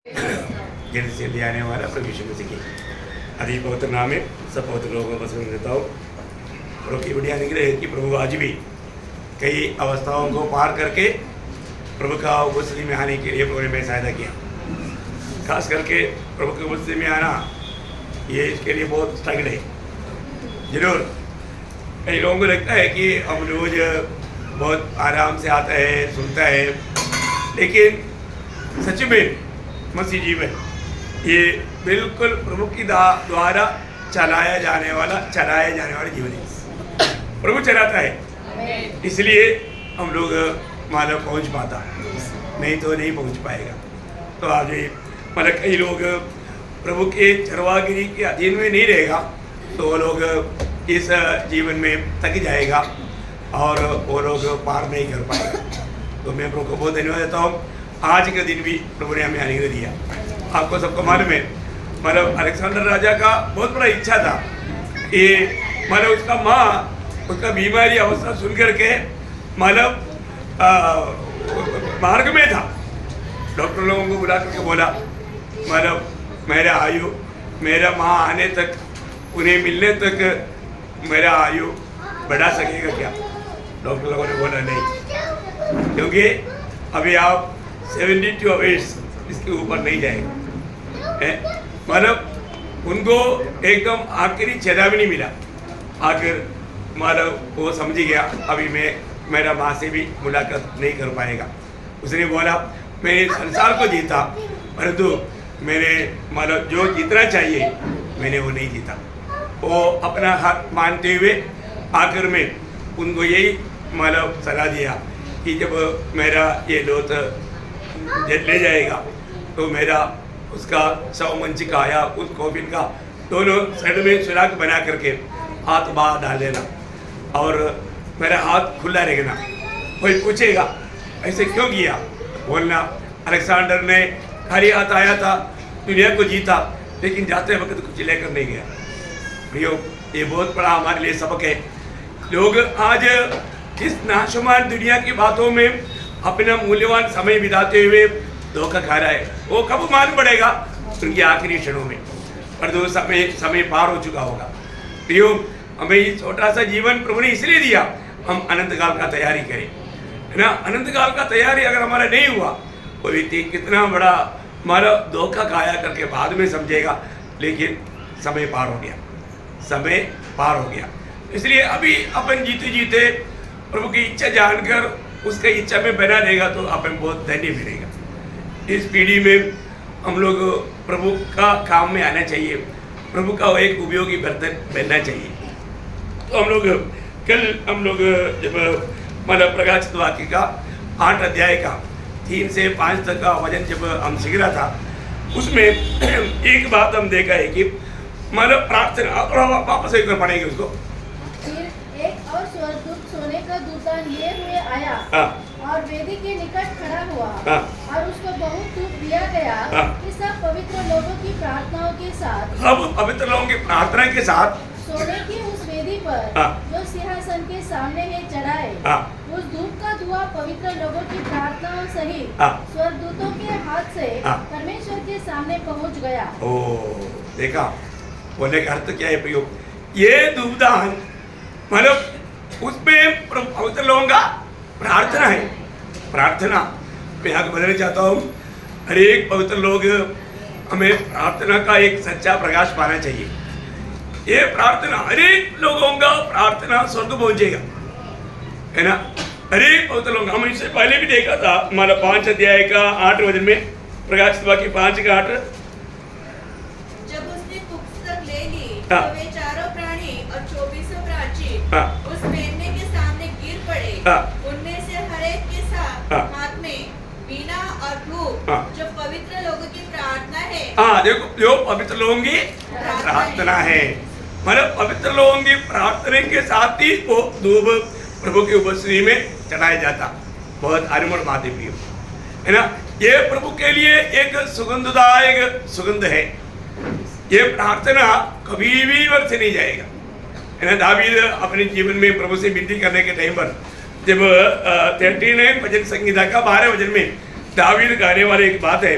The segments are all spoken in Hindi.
जल्द से ले आने वाला प्रभु यीशु मसीह की अति पवित्र नाम में सब पवित्र लोगों को सुन देता हूँ। प्रभु की बढ़िया निग्रह है कि प्रभु आज भी कई अवस्थाओं को पार करके प्रभु का उपस्थिति में आने के लिए प्रभु ने मैं सहायता किया। खास करके प्रभु की उपस्थिति में आना ये इसके लिए बहुत स्ट्रगल है। जरूर कई लोगों को लगता है कि हम रोज बहुत आराम से आता है, सुनता है, लेकिन सच में मसीह जीवन ये बिल्कुल प्रभु की द्वारा चलाया जाने वाला जीवन है। प्रभु चलाता है, इसलिए हम लोग मतलब पहुंच पाता, नहीं तो नहीं पहुंच पाएगा। तो आज मतलब कई लोग प्रभु के चरवागिरी के अधीन में नहीं रहेगा तो वो लोग इस जीवन में थक जाएगा और वो लोग पार नहीं कर पाएगा। तो मैं प्रभु को बहुत धन्यवाद देता हूँ। आज के दिन भी प्रभु ने हमें अनुग्रह दिया। आपको सबको मालूम है, मतलब अलेक्जेंडर राजा का बहुत बड़ा इच्छा था कि मतलब उसका माँ उसका बीमारी अवस्था सुन करके मतलब मार्ग में था। डॉक्टर लोगों को बुला करके बोला मतलब मेरा आयु मेरा माँ आने तक, उन्हें मिलने तक मेरा आयु बढ़ा सकेगा क्या? डॉक्टर लोगों ने बोला नहीं, क्योंकि अभी आप 72 अवर्स इसके ऊपर नहीं जाएगा। मतलब उनको एकदम आखिरी चेतावनी मिला। आखिर मतलब वो समझ गया अभी मेरा माँ से भी मुलाकात नहीं कर पाएगा। उसने बोला मैंने संसार को जीता, परंतु मैंने मतलब जो जीतना चाहिए मैंने वो नहीं जीता। वो अपना हार मानते हुए आखिर में उनको यही मतलब सलाह दिया कि जब मेरा ये लोथ ले जाएगा तो मेरा उसका शवमंच का या उस कॉफिन का दोनों साइड में सुराख बना करके हाथ बाहर डाल देना और मेरा हाथ खुला रखना। कोई पूछेगा ऐसे क्यों किया, बोलना अलेक्जेंडर ने खाली हाथ आया था, दुनिया को जीता, लेकिन जाते वक्त कुछ लेकर नहीं गया। प्रियो, ये बहुत बड़ा हमारे लिए सबक है। लोग आज इस नाशवान दुनिया की बातों में अपना मूल्यवान समय बिताते हुए धोखा खा रहा है। वो कब मालूम पड़ेगा? उनकी आखिरी क्षणों में, पर दो समय पार हो चुका होगा। प्रियो, हमें ये छोटा सा जीवन प्रभु ने इसलिए दिया हम अनंत काल का तैयारी करें, है ना। अनंत काल का तैयारी अगर हमारा नहीं हुआ, कोई व्यक्ति कितना बड़ा हमारा धोखा खाया करके बाद में समझेगा, लेकिन समय पार हो गया, समय पार हो गया। इसलिए अभी अपन जीते जीते प्रभु की इच्छा जानकर उसके इच्छा में बना देगा तो अपन बहुत धन्य मिलेगा। इस पीढ़ी में हम लोग प्रभु का काम में आना चाहिए, प्रभु का एक उपयोगी बर्तन बनना चाहिए। तो हम लोग जब मतलब प्रकाशित वाक्य का 8 अध्याय का 3 से 5 तक का वचन जब हम सीख रहा था, उसमें एक बात हम देखा है कि मतलब प्रार्थना, वापस एक बार पढ़ेंगे उसको। एक और स्वर्गदूत सोने का दूतान लिए हुए आया और वेदी के निकट खड़ा हुआ और उसको बहुत धूप दिया गया कि सब पवित्र लोगों की प्रार्थनाओं के साथ सोने की उस वेदी पर जो सिंहासन के सामने है चढ़ाए। उस धूप का धुआं पवित्र लोगों की प्रार्थनाओं सहित स्वर्गदूतों के हाथ से परमेश्वर के सामने पहुंच गया। ओ देखा, बोलने का अर्थ क्या है प्रियो? ये धूपदान मतलब उसमें पवित्र लोगों का प्रार्थना है। प्रार्थना मैं यहाँ बताना चाहता हूँ, हर एक पवित्र लोग हमें प्रार्थना का एक सच्चा प्रकाश पाना चाहिए। ये प्रार्थना हर एक लोगों का प्रार्थना स्वर्ग पहुंचेगा, है ना। हर एक पवित्र लोग, हम इससे पहले भी देखा था हमारा 5 अध्याय का 8 वचन में, प्रकाशित वाक्य 5 का 8। जब उसने पुस्तक ले ली तो वे चारों प्राणी और 24 प्राचीन उस मेढ़े के सामने गिर पड़े। उनमें से हर एक के साथ हाथ में वीणा और धूप जो पवित्र लोगों की प्रार्थना है। देखो, जो पवित्र लोगों की प्रार्थना है, मतलब पवित्र लोगों की प्रार्थना के साथ ही वो धूप प्रभु की उपस्थिति में चढ़ाया जाता। बहुत अनमोल बात है प्रियो, है ना। ये प्रभु के लिए एक सुगंधदायक सुगंध है। ये प्रार्थना कभी भी व्यर्थ नहीं जाएगा, है ना। दावीद अपने जीवन में प्रभु से विनती करने के टाइम पर जब 39 भजन संगीता का 12 वचन में दावीद गाने वाले एक बात है,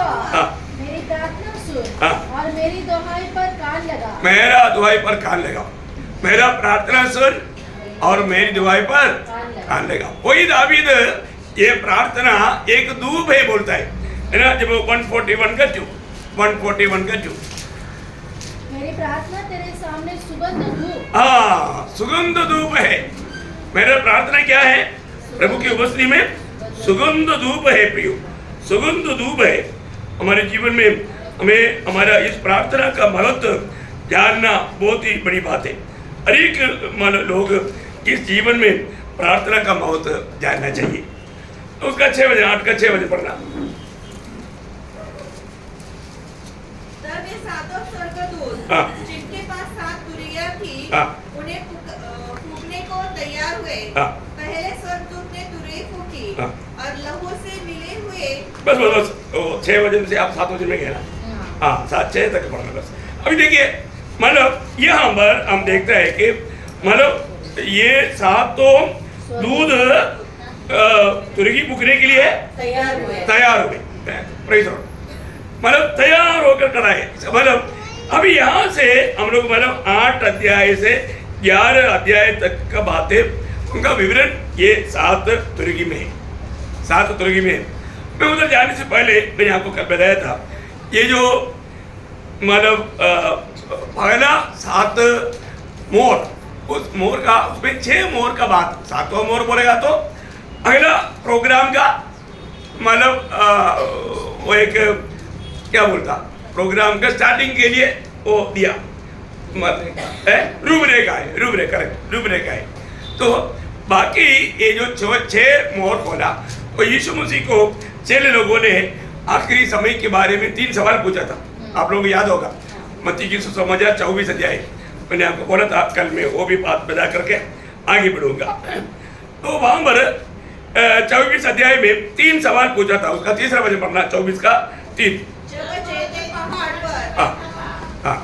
यहोवा मेरी प्रार्थना सुन और मेरी दुहाई पर कान लगा। मेरा दुहाई पर कान लगा, मेरा प्रार्थना सुन और मेरी दुहाई पर कान लगा। वही दावीद ये प्रार्थना एक धूप है बोलता है ना, जब 141 का 2 141 का 2 मेरी प्रार्थना तेरे सामने सुगंध धूप। हाँ, सुगंध धूप है। मेरा प्रार्थना क्या है? प्रभु की उपस्थिति में सुगंध धूप है प्रियो, सुगंध धूप है। हमारे जीवन में हमें हमारा इस प्रार्थना का महत्व जानना बहुत ही बड़ी बात है। हर एक लोग इस जीवन में प्रार्थना का महत्व जानना चाहिए। तो उसका 6 बजे 8 का 6 बजे पढ़ना। तब ये सातों स्वर्गदूत जिनके पास 7 तुरियां थी उन्हें फूंकने को तैयार हुए। पहले स्वर्गदूत ने तुरही फूंकी और लहू से मिले हुए। बस 6 बजे से आप 7 बजे में गए ना? हाँ, 7 6 तक पढ़ना बस। अभी देखिए, मतलब यहाँ पर हम देखते हैं कि मतलब ये सातों दूध तुरही फूंकने के लिए तैयार हुए। Praise the Lord. मतलब तैयार होकर खड़ा है। मतलब अभी यहाँ से हम लोग मतलब 8 अध्याय से 11 अध्याय तक का बातें, उनका विवरण ये 7 तुरही में है, 7 तुरही में है। मैं उधर जाने से पहले मैंने आपको कल बताया था, ये जो मतलब पहला 7 मोर, उस मोर का उसमें 6 मोर का बात, 7वां मोर बोलेगा तो अगला प्रोग्राम का मतलब वो एक क्या बोलता, प्रोग्राम का स्टार्टिंग के लिए वो दिया रूपरेखा है, रूपरेखा है। तो बाकी ये जो 6 मोर खोला, तो यीशु मसीह को 6 लोगों ने आखिरी समय के बारे में 3 सवाल पूछा था। आप लोगों को याद होगा, मत्ती की सुसमाचार 24 अध्याय, मैंने आपको बोला था कल, मैं वो भी बात बता करके आगे बढ़ूंगा। तो वहां पर 24 अध्याय में 3 सवाल पूछा था। उसका तीसरा वचन पढ़ना, 24 का 3। पहाड़ पर हाँ हाँ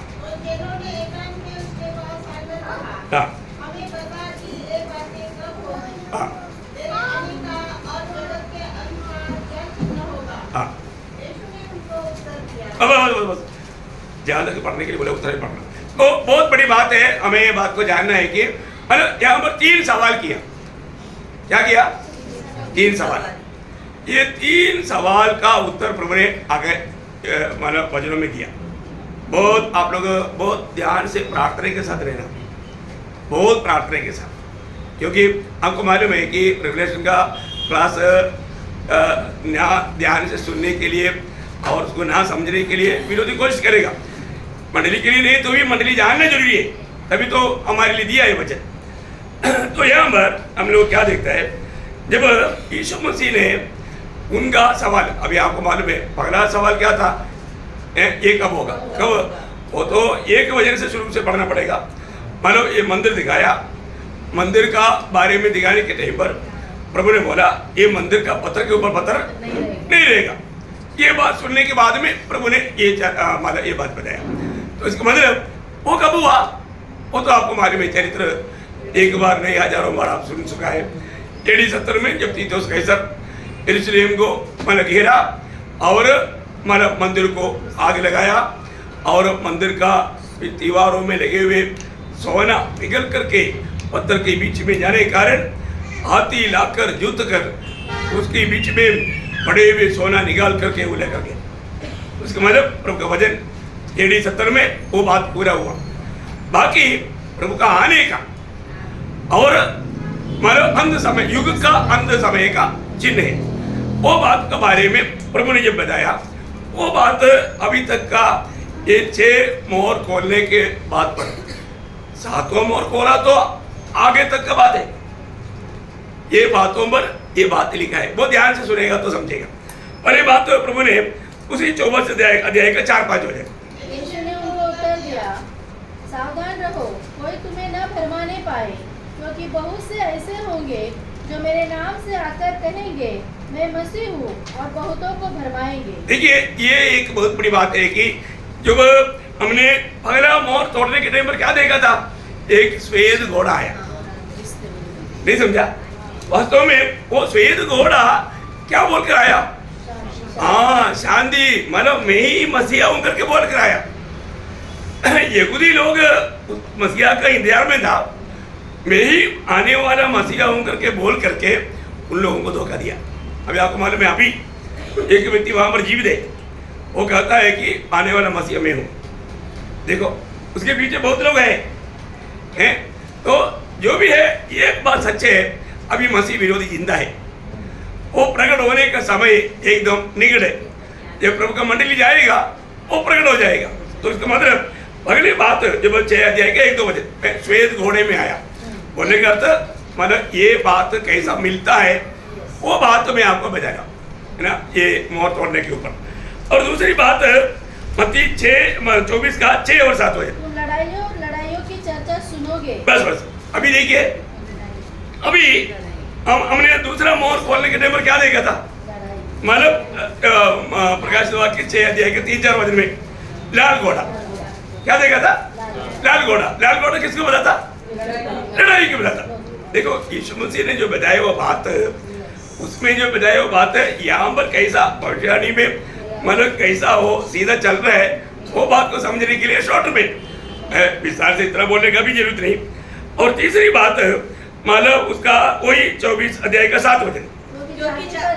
हमें बता कि ये बातें कब होंगी। हाँ तेरे आने का और जगत के अनुसार क्या चिन्ह होगा। हाँ, यीशु ने उनको उत्तर दिया। बस ज़्यादा से पढ़ने के लिए बोले, उत्तर ही पढ़ना। तो बहुत बड़ी बात है, हमें ये बात को जानना है कि मतलब यहाँ पर 3 सवाल किया। क्या किया? 3 सवाल। ये 3 सवाल का उत्तर प्रभु ने आगे मतलब वचनों में दिया। बहुत आप लोग बहुत ध्यान से प्रार्थना के साथ रहना, बहुत प्रार्थना के साथ, क्योंकि आपको मालूम है कि रेवलेशन का क्लास ध्यान से सुनने के लिए और उसको ना समझने के लिए विरोधी कोशिश करेगा। मंडली के लिए नहीं तो भी मंडली जानना जरूरी है, तभी तो हमारे लिए दिया है वचन। तो यहाँ पर हम लोग क्या देखता है, जब यीशु मसीह ने उनका सवाल, अभी आपको मालूम है पहला सवाल क्या था, ये कब होगा, कब, वो तो एक वजह से शुरू से पढ़ना पड़ेगा। मतलब ये मंदिर दिखाया, मंदिर का बारे में दिखाने के टाइम पर प्रभु ने बोला ये मंदिर का पत्थर के ऊपर पत्थर नहीं रहेगा। ये बात सुनने के बाद में प्रभु ने ये मतलब ये बात बताया। तो इसका मतलब वो कब हुआ, वो तो आपको मालूम है, चरित्र एक बार नहीं हजारों बार आप सुन चुका है। AD 70 में जब तीतुस कैसर यरूशलेम को मतलब घेरा और मतलब मंदिर को आग लगाया और मंदिर का दीवारों में लगे हुए सोना पिघल करके पत्थर के बीच में जाने के कारण हाथी लाकर जुत कर उसके बीच में पड़े हुए सोना निकाल करके वो लेकर गए। उसका मतलब प्रभु का वचन AD 70 में वो बात पूरा हुआ। बाकी प्रभु का आने का और मतलब अंत समय, युग का अंत समय का चिन्ह है, वो बात के बारे में प्रभु ने जब बताया, वो बात अभी तक का ये 6 मोहर खोलने के बाद पर 7वां मोहर खोला तो आगे तक का बात है। ये बातों पर ये बात लिखा है, बहुत ध्यान से सुनेगा तो समझेगा। और ये बात तो प्रभु ने उसी 24 अध्याय का 4-5 हो जाए। यीशु ने उनको उत्तर दिया, सावधान रहो, कोई तुम्हें न भरमाने पाए, क्योंकि बहुत से ऐसे होंगे जो मेरे नाम से आकर कहेंगे मैं मसीह हूँ और बहुतों को भरमाएंगे। देखिए ये एक बहुत बड़ी बात है कि जब हमने पहला मोहर तोड़ने के टाइम पर क्या देखा था, एक श्वेत घोड़ा आया, नहीं समझा? वास्तव में वो श्वेत घोड़ा क्या बोल कर आया, हाँ शांति, मतलब मैं ही मसीहा हूं करके बोल कर आया। यहूदी लोग मसीहा का इंतजार में था, मैं ही आने वाला मसीहा हूं करके बोल करके उन लोगों को धोखा दिया। अभी आपको मालूम है, अभी एक व्यक्ति वहां पर जीवित है, वो कहता है कि आने वाला मसीहा मैं हूं। देखो उसके पीछे बहुत लोग हैं। तो जो भी है, एक बात सच्चे है, अभी मसीह विरोधी जिंदा है। वो प्रकट होने का समय एकदम निकट है। जब प्रभु का मंडली जाएगा वो प्रकट हो जाएगा। तो इसका मतलब अगली बात, जब 6 अध्याय के 1-2 बजे मैं श्वेत घोड़े में आया बोलने का अर्थ, मतलब ये बात कैसा मिलता है वो बात तो मैं आपको बताया है ना, ये मोहर तोड़ने के ऊपर। और दूसरी बात मत्ती 6:24 का 6 और 7 बजे, तुम लड़ाइयों की चर्चा सुनोगे। बस अभी देखिए, अभी हमने दूसरा मोहर खोलने के टाइम पर क्या देखा था, मतलब प्रकाश वाक्य 6 अध्याय के 3-4 वचन में लाल घोड़ा, क्या देखा था, लाल घोड़ा किसको बता था, लड़ाई को बता था। देखो यीशु मसीह ने जो बताया वो बात, उसमें जो बताया वो बात है, यहाँ पर कैसा भविष्यवाणी में मतलब कैसा हो सीधा चल रहा है, वो बात को समझने के लिए शॉर्ट में विस्तार से इतना बोलने का भी जरूरत नहीं। और तीसरी बात मतलब उसका वही 24 अध्याय का 7 वचन,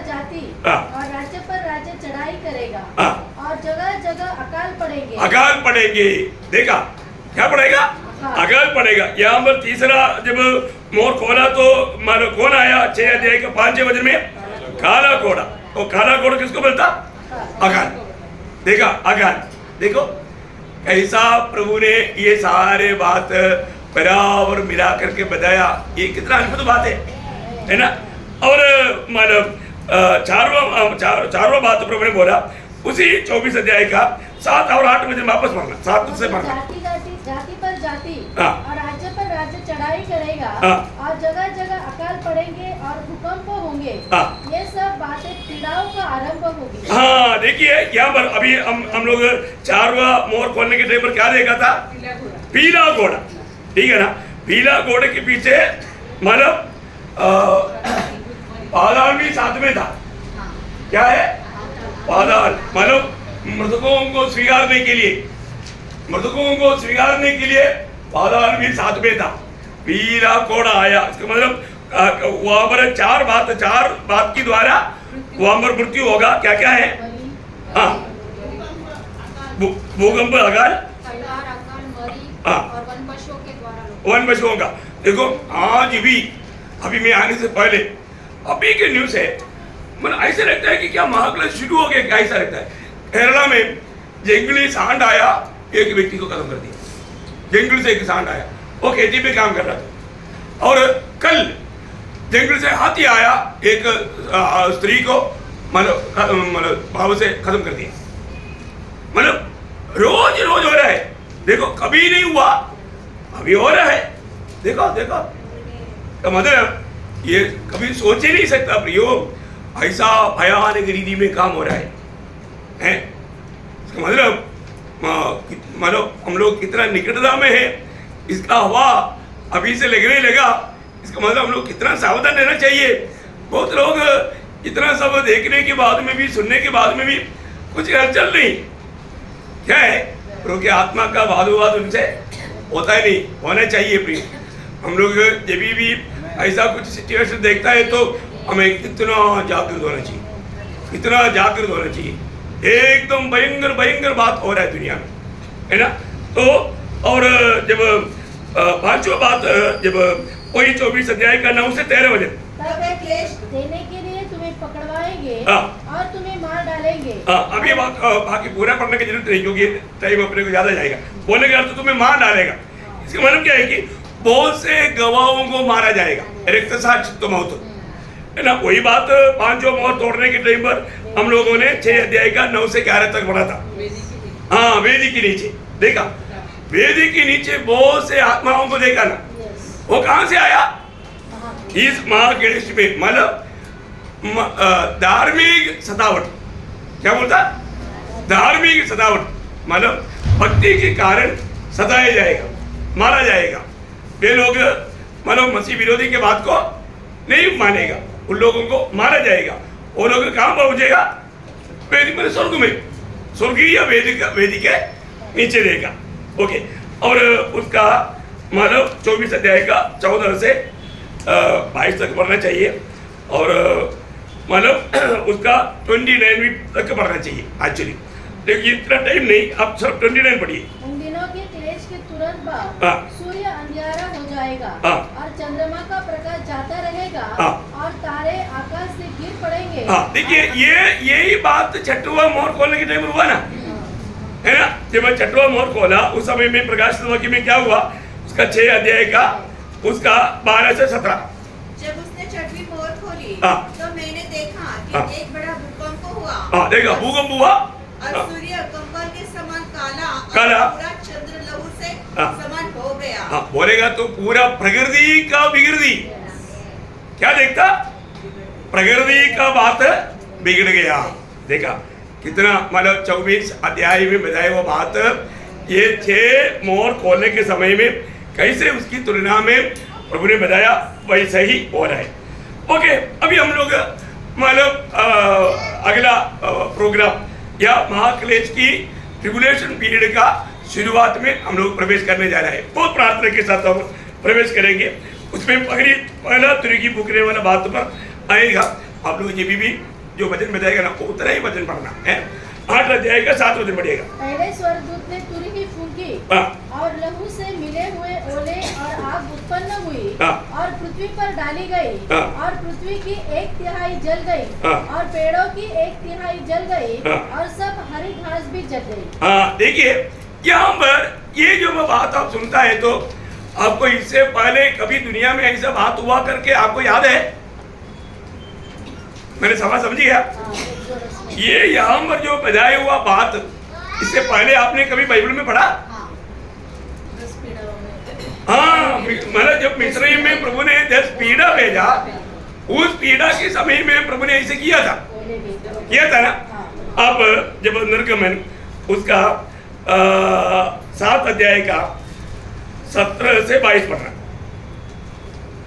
जाति और राज्य पर राज्य चढ़ाई करेगा और जगह जगह अकाल पड़ेंगे। देखा क्या पड़ेगा, अकाल पड़ेगा। यहाँ पर तीसरा जब मोर खोला तो मानो कौन आया, 6 अध्याय का 5 वचन में काला घोड़ा। तो काला घोड़ा किसको बोलता, अकाल। देखा अकाल, देखो कैसा प्रभु ने ये सारे बात बराबर मिला करके बताया। ये कितना अद्भुत बात है ना। और मतलब चारवा बात प्रभु ने बोला उसी 24 अध्याय का 7 और 8 में वापस पढ़ना, 7 से पढ़ना। जाति पर जाति हाँ। और राज्य पर राज्य चढ़ाई करेगा और जगह जगह अकाल पड़ेंगे और भूकंप होंगे। ये सब बातें पीड़ाओं का आरंभ होगी। हाँ देखिए, यहाँ पर अभी हम लोग 4वां मोहर खोलने के टाइम पर क्या देखा था, पीला घोड़ा, ठीक है ना। पीला घोड़े के पीछे मतलब पाताल भी साथ में था। क्या है पाताल, मतलब मृतकों को स्वीकारने के लिए, पाताल भी साथ में था। पीला घोड़ा आया, इसका मतलब वहां पर चार बात की द्वारा वहां पर मृत्यु होगा। क्या क्या है, हाँ, भूकंप, अकाल और वन पशुओं का। देखो आज भी, अभी मैं आने से पहले अभी के न्यूज़ है, मतलब ऐसा लगता है कि क्या महाक्लेश शुरू हो गया, क्या ऐसा लगता है। केरला में जंगली सांड आया, एक व्यक्ति को खत्म कर दिया। जंगल से एक सांड आया, वो खेती पे काम कर रहा था। और कल जंगल से हाथी आया, एक स्त्री को मतलब भाव से खत्म कर दिया। मतलब रोज हो रहा है। देखो कभी नहीं हुआ, अभी हो रहा है। देखो तो मतलब ये कभी सोच ही नहीं सकता प्रयोग, ऐसा भयानक रीति में काम हो रहा है। इसका मतलब हम लोग कितना निकटता में है, इसका हवा अभी से लगने लगा। इसका मतलब हम लोग कितना सावधान रहना चाहिए। बहुत लोग इतना सब देखने के बाद में भी, सुनने के बाद में भी कुछ हलचल नहीं। क्या है, प्रभु की आत्मा का वाद उनसे होता ही नहीं, होना चाहिए प्रिय। हम लोग जब भी ऐसा कुछ सिचुएशन देखता है तो हमें कितना जागरूक होना चाहिए। एकदम भयंकर बात हो रहा है दुनिया में, है ना। तो और जब 5वां बात, जब वही 24 अध्याय का 9 से 13 बजे, तब वे क्लेश देने के लिए तुम्हें पकड़वाएंगे और तुम्हें मार डालेंगे। अब ये बात बाकी पूरा पढ़ने की जरूरत नहीं, क्योंकि टाइम अपने को ज्यादा जाएगा। बोलने का अर्थ तुम्हें मार डालेगा, इसका मतलब क्या है कि बहुत से गवाहों को मारा जाएगा, रक्त साक्ष्य तो मौत, है ना। वही बात 5वां मोहर तोड़ने के टाइम पर हम लोगों ने 6 अध्याय का 9 से 11 तक पढ़ा था। हाँ, वेदी के नीचे देखा, वेदी के नीचे बहुत से आत्माओं को देखा ना। वो कहां से आया, इस महाक्लेश में, मतलब धार्मिक सतावट। क्या बोलता, धार्मिक सतावट, मतलब भक्ति के कारण सताया जाएगा, मारा जाएगा। वे लोग मतलब मसीह विरोधी के बात को नहीं मानेगा, उन लोगों को मारा जाएगा। वो लोग कहां पहुंचेगा, वेदी मैंने स्वर्ग में, स्वर्गीय वेदी के नीचे रहेगा। ओके, और उसका मतलब 24 अध्याय का 14 से 22 तक पढ़ना चाहिए, और मतलब उसका 29 भी तक पढ़ना चाहिए एक्चुअली, लेकिन इतना टाइम नहीं, आप सब 29 पढ़िए। उन दिनों के क्लेश के तुरंत बाद सूर्य अंधियारा हो जाएगा और चंद्रमा का प्रकाश जाता रहेगा और तारे आकाश से गिर पड़ेंगे। देखिए यही बात छठवा मोहर खोलने के टाइम हुआ ना, है ना? जब छठवा मोहर खोला उस समय में प्रकाशित वाक्य में क्या हुआ, उसका 6 अध्याय का उसका 12 से 17। जब उसने छठवीं मोहर खोली तो मैंने देखा कि एक बड़ा भूकंप हुआ। देखा भूकंप हुआ और सूर्य कंबल के समान काला काला, और पूरा चंद्र लहू से समान हो गया। बोलेगा तो पूरा प्रकृति का बिगड़ी, क्या देखता, प्रकृति का बात बिगड़ गया। देखा कितना मतलब 24 अध्याय में बताया वो बात, ये 6 मोहर खोलने के समय में कैसे उसकी तुलना में प्रभु ने बताया वैसे ही हो रहा है। ओके, अभी हम लोग मतलब अगला प्रोग्राम या महाक्लेश की ट्रिबुलेशन पीरियड का शुरुआत में हम लोग प्रवेश करने जा रहे हैं। बहुत प्रार्थना के साथ हम प्रवेश करेंगे, उसमें पहला तुर्की फूकने वाला बात पर आएगा। आप लोग ये भी जो वचन बताएगा ना उतना ही वचन पढ़ना है। 8 अध्याय का 7 वचन पढ़ेगा। पहले स्वर्गदूत ने तुरही फूंकी और लहू से मिले हुए ओले और आग उत्पन्न हुई और पृथ्वी पर डाली गई और पृथ्वी की 1/3 जल गई और पेड़ों की 1/3 जल गई और सब हरी घास भी जल गई। देखिए यहाँ पर ये जो बात आप सुनता है तो आपको इससे पहले कभी दुनिया में ऐसा बात हुआ करके आपको याद है? मैंने समझ गया। ये यहाँ पर जो बजाया हुआ बात इससे पहले आपने कभी बाइबल में पढ़ा? हाँ, मतलब जब मिस्र में प्रभु ने 10 पीड़ा भेजा, उस पीड़ा के समय में प्रभु ने ऐसे किया था ना। अब जब निर्गमन उसका 7 अध्याय का 17 से 22 पढ़ना।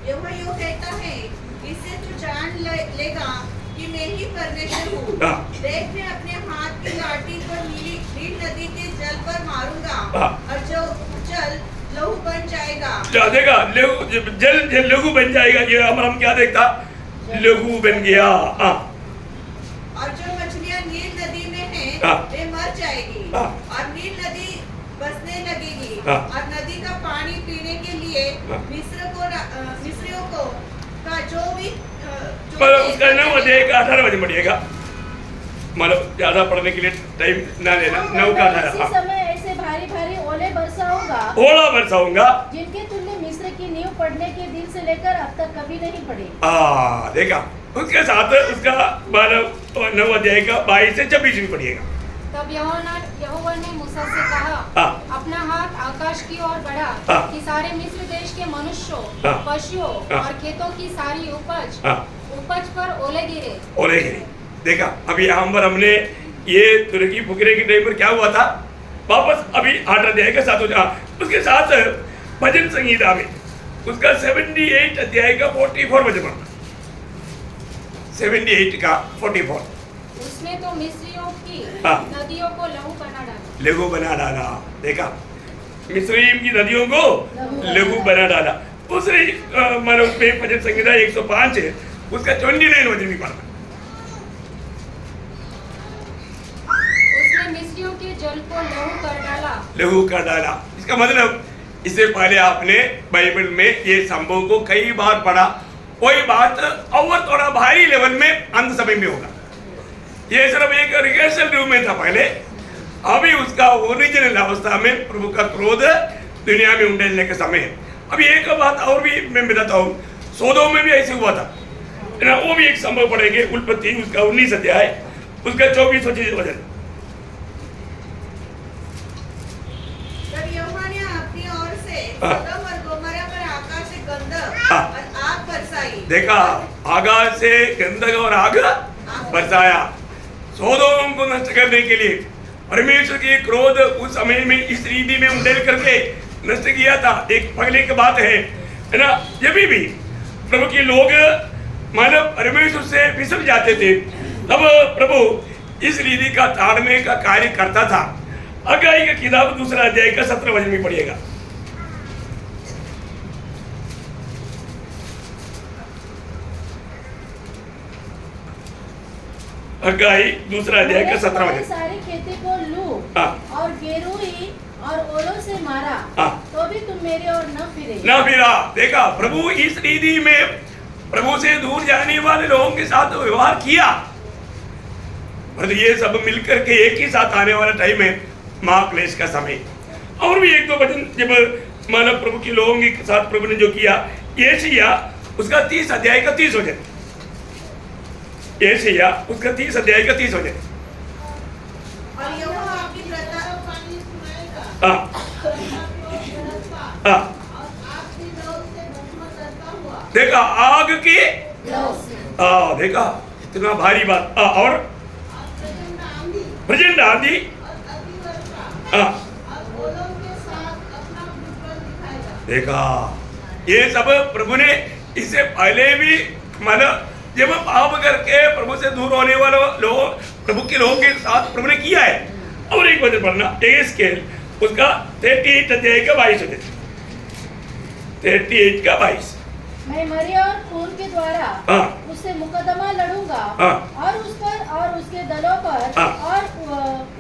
यहोवा यूं कहता है, इससे तू जान लेगा कि मैं ही परमेश्वर हूँ। देख मैं अपने हाथ की लाठी को नील नदी के जल पर मारूंगा और जो जल लहू बन जाएगा। देखा जल लहू बन जाएगा। ये हम क्या देखता, लहू बन गया। और जो मछलियाँ नील नदी में हैं वे मर जाएगी और नील नदी बसने लगेगी और नदी का पानी पीने के लिए मिस्रियों को का जो भी पर उसका 9 अध्याय का 18 वचन पढ़िएगा। मतलब ज्यादा पढ़ने के लिए टाइम ना लेना। 9 का 18। इसी समय ऐसे भारी भारी ओले बरसाऊंगा जिनके तुल्य मिस्र की नींव पड़ने के दिन से लेकर अब तक कभी नहीं पड़ी। देखा उसके साथ उसका 9 अध्याय का 22 से 26 भी पढ़िएगा। तब यहोवा ने मूसा से कहा, अपना हाथ आकाश की ओर बढ़ा कि सारे मिस्र देश के मनुष्यों, पशुओं और खेतों की सारी उपज पर ओले गिरे। देखा अभी यहाँ पर हमने ये तुर्की फुकरे के टाइम पर क्या हुआ था, वापस अभी 8 अध्याय का 7 हो जा। उसके साथ भजन संगीता में उसका 78 अध्याय का 44 वचन पढ़ना। 78 का 44। उसने तो मिस्रियों की नदियों को लहू बना डाला। देखा मिस्रीम की नदियों को लहू बना डाला। दूसरी मानो उसमें भजन संगीता 105 है, उसका 29 वचन भी पढ़ना। उसने मिस्रियों के जल को लहू कर डाला। इसका मतलब इससे पहले आपने बाइबल में ये संभव को कई बार पढ़ा। कोई बात और थोड़ा भारी लेवल में अंत समय में होगा। ये सिर्फ एक रिहर्सल रूम में था पहले, अभी उसका ओरिजिनल अवस्था में प्रभु का क्रोध दुनिया में उंडेलने के समय है। अभी एक बात और भी मैं बताता हूँ, सोदोम में भी ऐसे हुआ था ना, वो भी एक संभव पढ़ेंगे। उत्पत्ति उसका 19 अध्याय उसका 24-25 वचन। तब यहोवा ने अपनी ओर से सदोम और गोमोरा पर आकाश से गंधक और आग बरसाई। देखा आकाश से गंधक और आग बरसाया सोदोम को नष्ट करने के लिए। परमेश्वर की क्रोध उस समय में इस रीति में उंडेल करके नष्ट किया था। एक पहले की बात है ना, जब भी प्रभु के लोग मानव परमेश्वर से फिसल जाते थे, तब प्रभु इस रीति का ताड़ने का कार्य करता था। हग्गाई का किताब 2 अध्याय का 17 वचन में पढ़िएगा। हग्गाई 2 अध्याय का 17 वचन। सारी खेती को लू और गेरूई और ओलों से मारा, तो भी तुम मेरी ओर न फिरा। देखा, प्रभु इस रीति में प्रभु से दूर जाने वाले लोगों के साथ व्यवहार किया, पर ये सब मिलकर के एक ही साथ आने वाला टाइम है, महाक्लेश का समय। और भी 1-2 वचन जब मानव प्रभु के लोगों के साथ प्रभु ने जो किया, यशायाह उसका 30 अध्याय का 30 वचन। यशायाह उसका 30 अध्याय का 30 वचन। और यहोवा आपकी प्रताप देखा, आग की देखा, इतना भारी बात। और प्रचंड आंधी देखा, ये सब प्रभु ने इससे पहले भी मतलब जब पाप करके प्रभु से दूर होने वाले लोग प्रभु के लोगों के साथ प्रभु ने किया है। और एक वचन पढ़ना, एस्केल उसका 38 अध्याय का 22 वचन। 38 का 22। मैं मरी और खून के द्वारा उससे मुकदमा लड़ूंगा और उस पर और उसके दलों पर और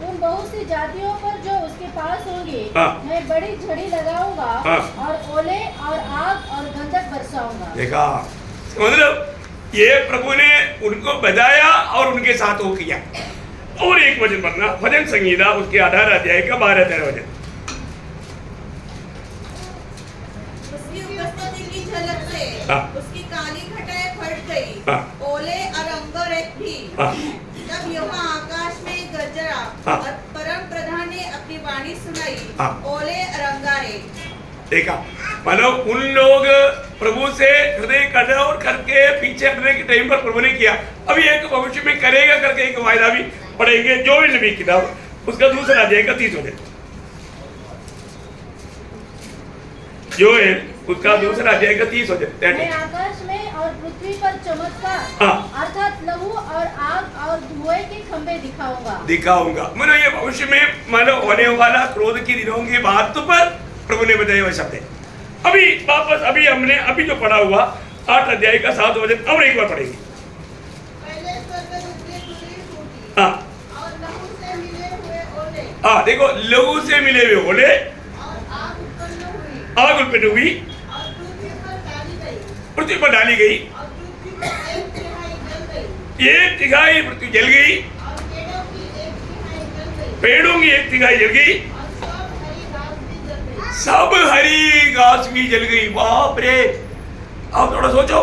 उन बहुत सी जातियों पर जो उसके पास होंगी मैं बड़ी झड़ी लगाऊंगा और ओले और आग और गंधक बरसाऊंगा। देखा, मतलब ये प्रभु ने उनको बधाया और उनके साथ वो किया। और एक वचन पढ़ना, भजन संगीता उसके 18 अध्याय का 12-13 वचन। उसकी काली घटाएं फट गई, ओले और अंगारें भी। तब यहोवा आकाश में गरजा और परम प्रधान ने अपनी वाणी सुनाई, ओले और अंगारे। देखा, मतलब उन लोग प्रभु से हृदय कठोर करके पीछे हटने के टाइम पर प्रभु ने किया। अभी एक भविष्य में करेगा करके एक वायदा भी पढ़ेंगे, जोएल नबी की किताब उसका 2 अध्याय का 30 वचन। जोएल उसका 2 अध्याय का 30 वचन। मैं आकाश में और पृथ्वी पर चमत्कार अर्थात लहू और आग और धुएं के खंभे दिखाऊंगा। मतलब ये भविष्य में मतलब होने वाला क्रोध की दिनों की बात पर प्रभु ने बताया हुआ शब्द है। अभी वापस अभी हमने अभी जो पढ़ा हुआ 8 अध्याय का 7 वचन और एक बार पढ़ेंगे। देखो, लहू से मिले हुए ओले, आग उत्पन्न हुई, पृथ्वी पर डाली गई, 1/3 पृथ्वी जल गई, पेड़ों की 1/3 जल गई, सब हरी घास भी जल गई। बाप रे, आप थोड़ा सोचो,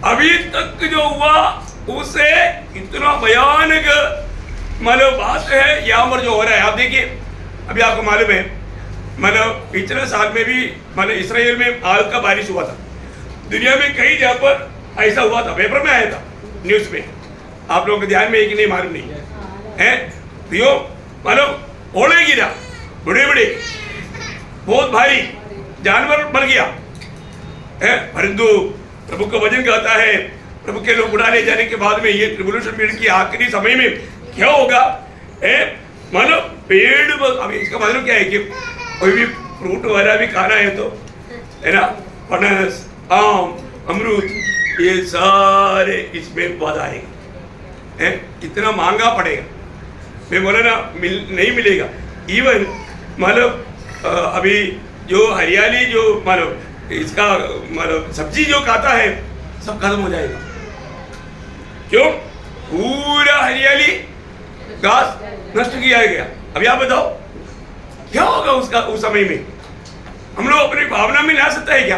अभी तक जो हुआ उससे इतना भयानक मतलब बात है यहाँ पर जो हो रहा है। आप देखिए, अभी आपको मालूम है मतलब पिछले साल में भी मतलब इसराइल में आग का बारिश हुआ था। दुनिया में कई जगह पर ऐसा हुआ था, पेपर में आया था, न्यूज में। आप लोगों के ध्यान में है कि नहीं मालूम नहीं है। यो मतलब ओले गिरा, बड़े बड़े बहुत भारी, जानवर मर गया है। परंतु प्रभु का वचन कहता है, प्रभु के लोग उड़ा ले जाने के बाद में ये ट्रिब्यूलेशन पीरियड की आखिरी समय में क्या होगा है, मतलब पेड़। अभी इसका मतलब क्या है कि कोई भी फ्रूट वगैरह भी खाना है तो है ना, फनस, आम, अमरूद, ये सारे इसमें बाद आएंगे हैं। कितना महंगा पड़ेगा, मैं बोला ना नहीं मिलेगा। इवन मतलब अभी जो हरियाली जो मतलब इसका मतलब सब्जी जो खाता है सब खत्म हो जाएगा। क्यों? पूरा हरियाली घास नष्ट किया गया। अभी आप बताओ क्या होगा उसका उस समय में? हम लोग अपनी भावना में ला सकता है क्या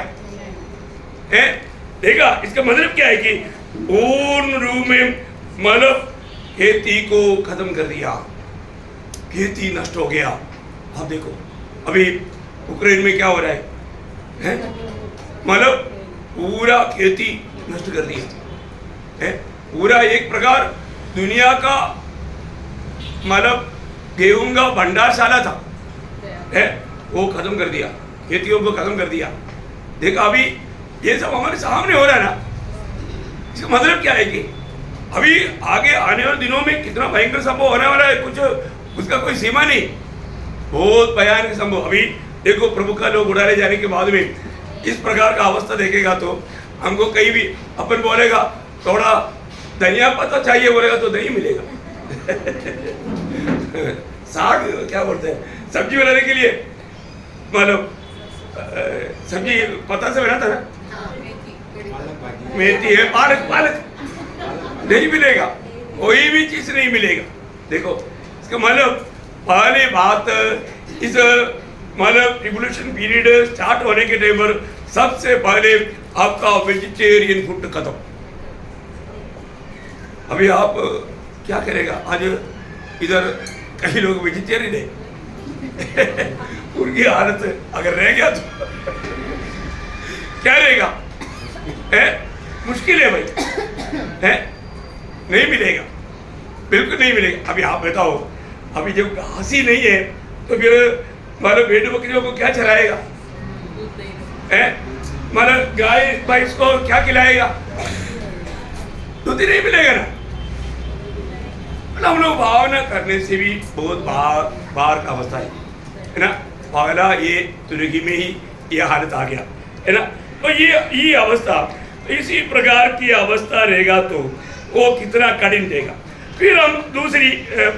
है? देखा, इसका मतलब क्या है कि पूर्ण रूप में मतलब खेती को खत्म कर दिया, खेती नष्ट हो गया। आप देखो अभी यूक्रेन में क्या हो रहा है मतलब पूरा खेती नष्ट कर दिया है। पूरा एक प्रकार दुनिया का मतलब गेहूं का भंडारशाला था है, वो खत्म कर दिया, खेतियों को खत्म कर दिया। देखा, अभी ये सब हमारे सामने हो रहा है ना। इसका मतलब क्या है कि अभी आगे आने वाले दिनों में कितना भयंकर संभव होने वाला है, कुछ उसका कोई सीमा नहीं, बहुत भयानक संभव। अभी देखो प्रभु का लोग उड़ाने जाने के बाद में इस प्रकार का अवस्था देखेगा तो हमको कहीं भी अपन बोलेगा थोड़ा धनिया पत्ता चाहिए बोलेगा तो नहीं मिलेगा साग क्या बोलते हैं सब्जी बनाने के लिए, मतलब सब्जी पत्ता से बनाता है, मेथी है, पालक नहीं मिलेगा, कोई भी चीज नहीं मिलेगा। देखो इसका मतलब पहले बात इस मतलब रिवोल्यूशन पीरियड स्टार्ट होने के टाइम पर सबसे पहले आपका वेजिटेरियन फूड खत्म। अभी आप क्या करेगा, आज इधर कई लोग वेजिटेरियन है उनकी हालत अगर रह गया तो क्या रहेगा, है मुश्किल है भाई, है नहीं मिलेगा, बिल्कुल नहीं मिलेगा। अभी आप बताओ, अभी जब घास ही नहीं है तो फिर मतलब भेड़ बकरियों को क्या चलाएगा, है मतलब गाय भैंस को क्या खिलाएगा, दूध ही नहीं मिलेगा ना। हम लोग भावना करने से भी बहुत बाहर का अवस्था है ना। पहला ये तुर्की में ही ये हालत आ गया है ना, तो ये अवस्था, इसी प्रकार की अवस्था रहेगा तो वो कितना कठिन रहेगा। फिर हम दूसरी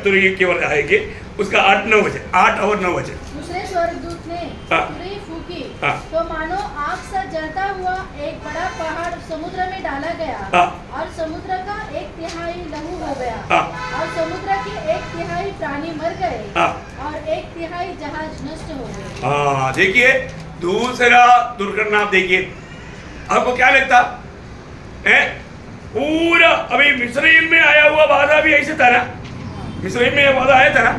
तुर्की की ओर आएंगे, उसका 8 और 9 वचन। दूसरे स्वर्गदूत ने तुरही फूकी तो मानो आग से जलता हुआ एक बड़ा पहाड़ समुद्र में डाला गया और समुद्र का 1/3 लहू हो गया और समुद्र के 1/3 प्राणी मर गए और 1/3 जहाज नष्ट हो गए। देखिए दूसरा दुर्घटना आप देखिए, आपको क्या लगता है पूरा अभी मिस्रईम में आया हुआ वादा भी ऐसे था ना, मिस्रईम में वादा आया था ना,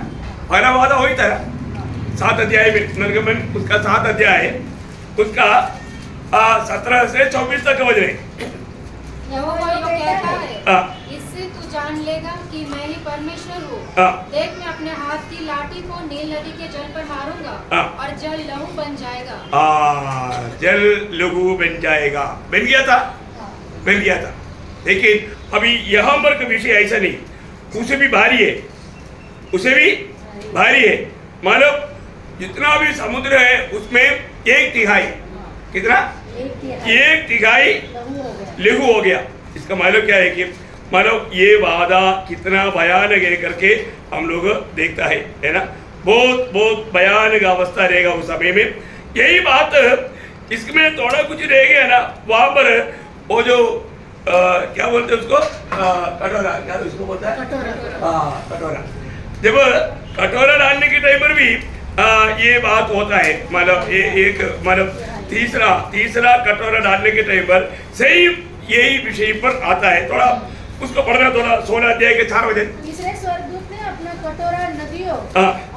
पहला वादा वही था 7 अध्याय में, निर्गमन उसका 7 अध्याय उसका 17 से 24 तक समझ रहे। यहोवा यह कहता है, इससे तू जान लेगा कि मैं ही परमेश्वर हूँ। देख मैं अपने हाथ की लाठी को नील नदी के जल पर मारूंगा और जल लहू बन जाएगा। जल लहू बन जाएगा, बन गया था, बन गया था। लेकिन अभी यहाँ पर का विषय ऐसा नहीं, उसे भी भारी है, उसे भी भारी है। मानो जितना भी समुद्र है उसमें 1/3 कितना 1/3 लहू हो गया। इसका मतलब क्या है कि मानो ये वादा कितना भयानक है करके हम लोग देखता है ना, बहुत भयानक अवस्था रहेगा उस समय में। यही बात इसमें थोड़ा कुछ रह गया ना, वहां पर वो जो क्या बोलते हैं उसको, कटोरा, क्या उसको बोलता है, कटोरा। जब कटोरा डालने के टाइम पर भी ये बात होता है, मतलब एक मतलब तीसरा कटोरा डालने के टाइम पर सही यही विषय पर आता है। थोड़ा उसको पढ़ना, थोड़ा 16 अध्याय के 4 वचन। तीसरे स्वर्गदूत ने अपना कटोरा नदियों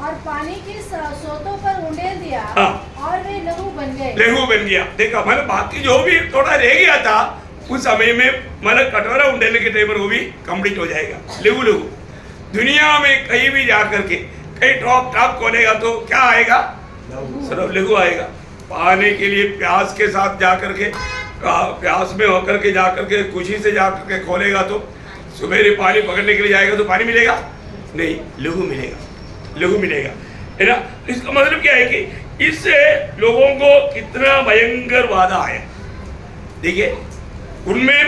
और पानी के सोतों पर उंडेल दिया और वे लहू बन गए। लहू बन गया। देखा मतलब बाकी जो भी थोड़ा रह गया था उस समय में, मतलब कटोरा उंडेलने के टाइम पर वो भी कंप्लीट हो जाएगा। लहू दुनिया में कहीं भी जाकर के कहीं टॉप खोलेगा तो क्या आएगा, सिर्फ लहू आएगा। पाने के लिए प्यास के साथ जाकर के, प्यास में होकर के जाकर के, खुशी से जाकर के खोलेगा तो सुबेरे पानी पकड़ने के लिए जाएगा तो पानी मिलेगा नहीं, लहू मिलेगा, लहू मिलेगा, है ना। इसका मतलब क्या है कि इससे लोगों को कितना भयंकर वादा आया। देखिए उनमें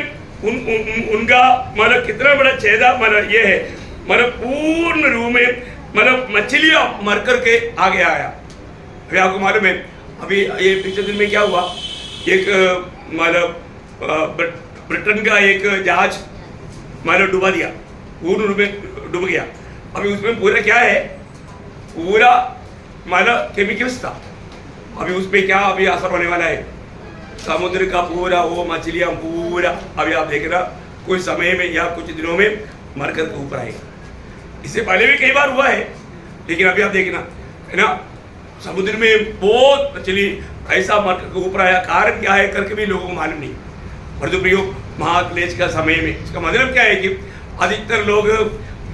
उनका मतलब कितना बड़ा छेदा मतलब ये है, मतलब पूर्ण रूप में मतलब मछलियां मर करके आगे आया। अभी आपको मालूम है अभी ये पिछले दिन में क्या हुआ, एक मतलब ब्रिटेन का एक जहाज मतलब डुबा दिया, पूर्ण रूप में डूब गया। अभी उसमें पूरा क्या है, पूरा मतलब केमिकल्स था। अभी उसमें क्या अभी असर होने वाला है, समुद्र का पूरा वो मछलियां पूरा अभी आप देखना कुछ समय में या कुछ दिनों में मर कर के ऊपर आएगा। इससे पहले भी कई बार हुआ है, लेकिन अभी आप देखना है ना, समुद्र में बहुत मछली ऐसा मर कर ऊपर आया। कारण क्या है करके भी लोगों को मालूम नहीं। और जो प्रयोग महाक्लेश का समय में, इसका मतलब क्या है कि अधिकतर लोग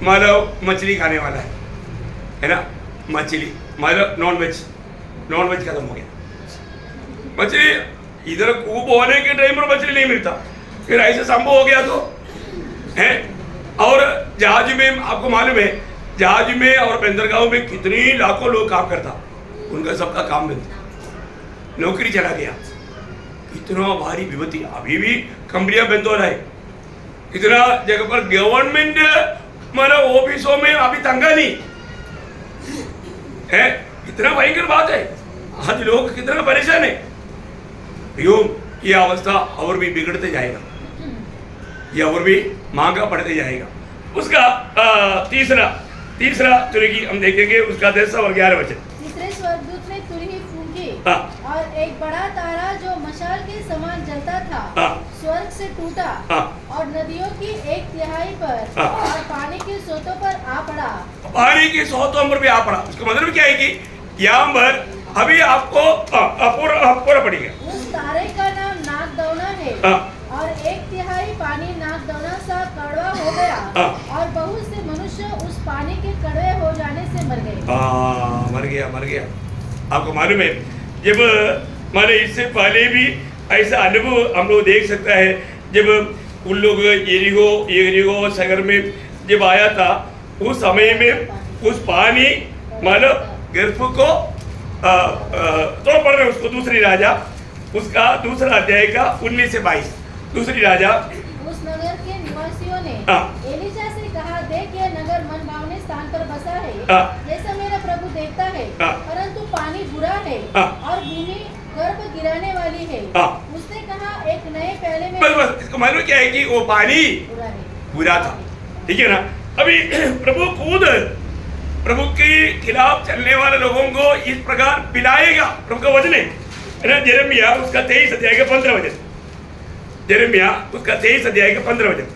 मतलब मछली खाने वाला है ना, मछली मतलब नॉन वेज खत्म हो गया। मछली इधर खूब होने के टाइम पर मछली नहीं मिलता, फिर ऐसे संभव हो गया तो है और जहाज में आपको मालूम है, जहाज में और बंदरगाहों में कितनी लाखों लोग काम करता, उनका सबका काम बंद, नौकरी चला गया। इतना भारी विपत्ति, अभी भी कंपनियां बंद हो रहा है, इतना जगह पर गवर्नमेंट मतलब ऑफिसों में अभी तंगा नहीं है। इतना भयंकर बात है, आज लोग कितना परेशान है। ये अवस्था और भी बिगड़ते जाएगा, ये और भी महंगा पड़ते जाएगा। उसका तीसरा तुरही हम देखेंगे, उसका 10 और 11 वचन। तीसरे स्वर्गदूत ने तुरही फूंकी और एक बड़ा तारा जो मशाल के समान जलता था स्वर्ग से टूटा और नदियों की 1/3 पर और पानी के सोतों पर आ पड़ा। पानी के सोतों पर भी आ पड़ा। उसका मतलब क्या है कि यहाँ पर अभी आपको पूरा पड़ेगा। उस तारे का नाम नागदौना है और 1/3 पानी नागदौना सा कड़वा हो गया और बहुत से मनुष्य उस पानी के कड़वे हो जाने से मर गए। मर गया। आपको मालूम है, जब माने इससे पहले भी ऐसा अनुभव हम लोग देख सकता है, जब उन लोग यरीहो शहर में जब आया था, उस समय में उस पानी मतलब गर्भ को तो पढ़ रहे उसको दूसरी राजा, उसका दूसरा अध्याय का 19 से 22। दूसरी राजा। उस नगर के निवासियों ने एलीशा से कहा, देख यह नगर मनभावने स्थान पर बसा है, जैसा मेरा प्रभु देखता है, परंतु पानी बुरा है और भूमि गर्भ गिराने वाली है। उसने कहा, एक नए प्याले में बस इसका मालूम क्या है कि वो पानी बुरा था, ठीक है ना। अभी प्रभु खुद प्रभु के खिलाफ चलने वाले लोगों को इस प्रकार पिलाएगा। प्रभु का वचन है ना, यिर्मयाह उसका 23 अध्याय का 15 वचन। यिर्मयाह उसका 23 अध्याय का 15 वचन।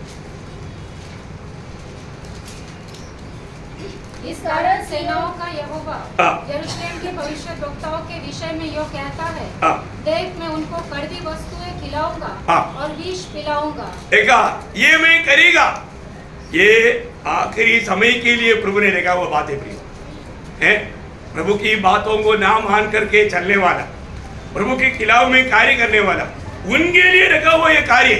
इस कारण सेनाओं का यहोवा यरूशलेम के भविष्यद्वक्ताओं के विषय में यो कहता है, देख मैं उनको कड़वी वस्तुएं खिलाऊंगा और विष पिलाऊंगा। देखा, ये मैं करेगा। ये आखिरी समय के लिए प्रभु ने देखा वो बातें है। प्रभु की बातों को ना मान करके चलने वाला, प्रभु के खिलाफ में कार्य करने वाला, उनके लिए रखा हुआ ये कार्य।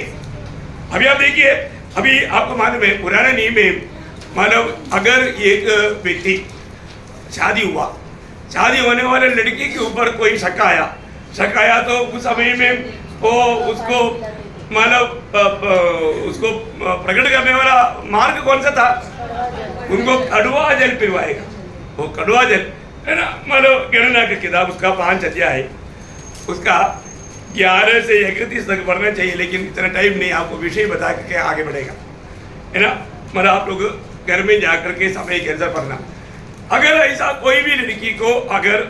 अभी आप देखिए, अभी आपको मालूम है पुराने नियम में मतलब अगर एक व्यक्ति शादी होने वाले लड़की के ऊपर कोई शक आया तो उस समय में वो उसको मतलब उसको प्रकट करने वाला मार्ग कौन सा था? उनको कड़वा जल पिलवाएगा। वो कड़वा जल है ना, मतलब गणना की किताब उसका 5 अध्याय है, उसका 11 से 31 तक पढ़ना चाहिए, लेकिन इतना टाइम नहीं, आपको विषय बता के आगे बढ़ेगा, है ना। मतलब आप लोग घर में जाकर के समय के अनुसार पढ़ना। अगर ऐसा कोई भी लड़की को अगर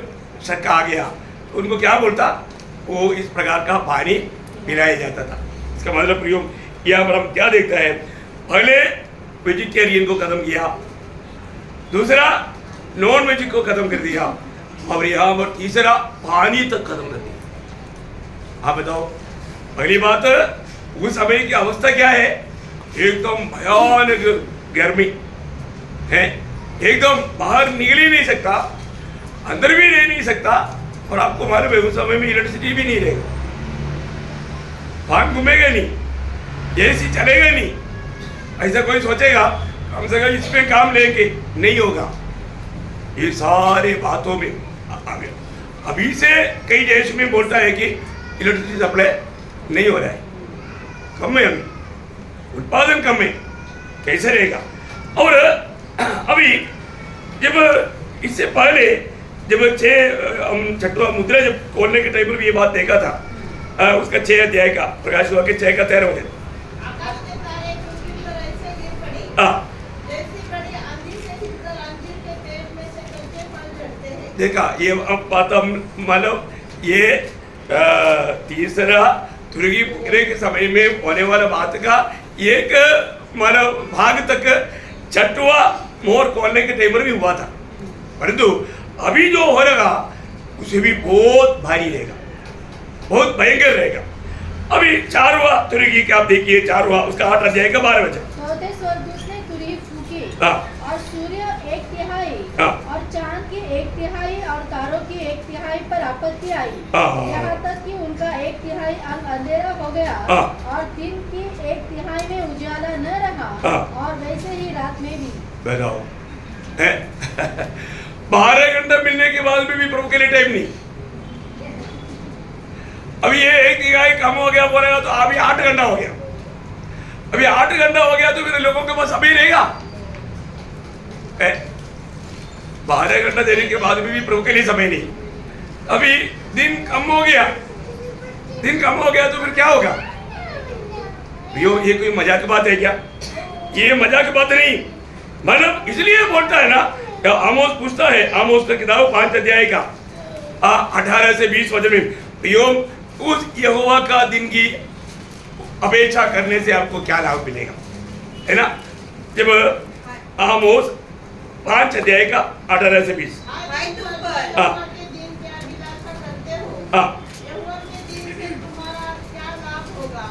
शक आ गया तो उनको क्या बोलता? वो इस प्रकार का पानी पिलाया जाता था। इसका मतलब प्रयोग यहाँ पर हम क्या देखता है, पहले वेजिटेरियन को खत्म किया, दूसरा नॉन वेज को खत्म कर दिया, और यहाँ पर तीसरा पानी तक खत्म कर दिया। आप बताओ, पहली बात उस समय की अवस्था क्या है? एकदम भयानक गर्मी है, एकदम बाहर निकल ही नहीं सकता, अंदर भी रह नहीं सकता, और आपको मालूम है उस समय में इलेक्ट्रिसिटी भी नहीं रहेगा, फैन घूमेगा नहीं, एसी चलेगा नहीं। ऐसा कोई सोचेगा कम से कम इस पे काम लेके, नहीं होगा। ये सारे बातों में अभी से कई देश में बोलता है कि इलेक्ट्रिसिटी सप्लाई नहीं हो रहा है, कम है, अभी उत्पादन कम है, कैसे रहेगा? और अभी जब इससे पहले जब हम छठवां मुद्रा जब खोलने के टाइम पर भी ये बात देखा था, उसका 6 अध्याय का प्रकाश हुआ के 6 का 13 वचन। देखा, ये अब बात हम मतलब ये तीसरा तुर्की फुकरे के समय में होने वाला बात का एक मतलब भाग तक छठवा मोहर खोलने के टाइम पर भी हुआ था, परंतु अभी जो हो रहा उसे भी बहुत भारी रहेगा, बहुत भयंकर रहेगा। अभी 4वां तुरही के आप देखिए, 4वां उसका 8 अध्याय का 12 वचन। चौथे स्वर्गदूत ने तुरही फूंकी और सूर्य 1/3 और चांद की 1/3 और तारों की 1/3 पर आपत्ति आई, यहाँ तक कि उनका 1/3 अंग अंधेरा हो गया और दिन की एक तिहाई में उजाला न रहा और वैसे ही रात में भी। बताओ 12 घंटा मिलने के बाद भी प्रभु के लिए टाइम नहीं। अभी ये एक तिहाई कम हो गया बोलेगा तो अभी 8 घंटा हो गया। अभी 8 घंटा हो गया तो फिर लोगों के पास अभी रहेगा। 12 घंटा देने के बाद भी प्रभु के लिए समय नहीं। अभी दिन कम हो गया, दिन कम हो गया तो फिर क्या होगा? ये कोई मजाक की बात है क्या? ये मजाक की बात नहीं। मतलब इसलिए बोलता है ना, आमोस पूछता है, आमोस का किताब 5 अध्याय का 18 से 20 वचन में, उस यहोवा का दिन की अपेक्षा करने से आपको क्या लाभ मिलेगा, है ना? जब आमोस 5 अध्याय का 18 से 20।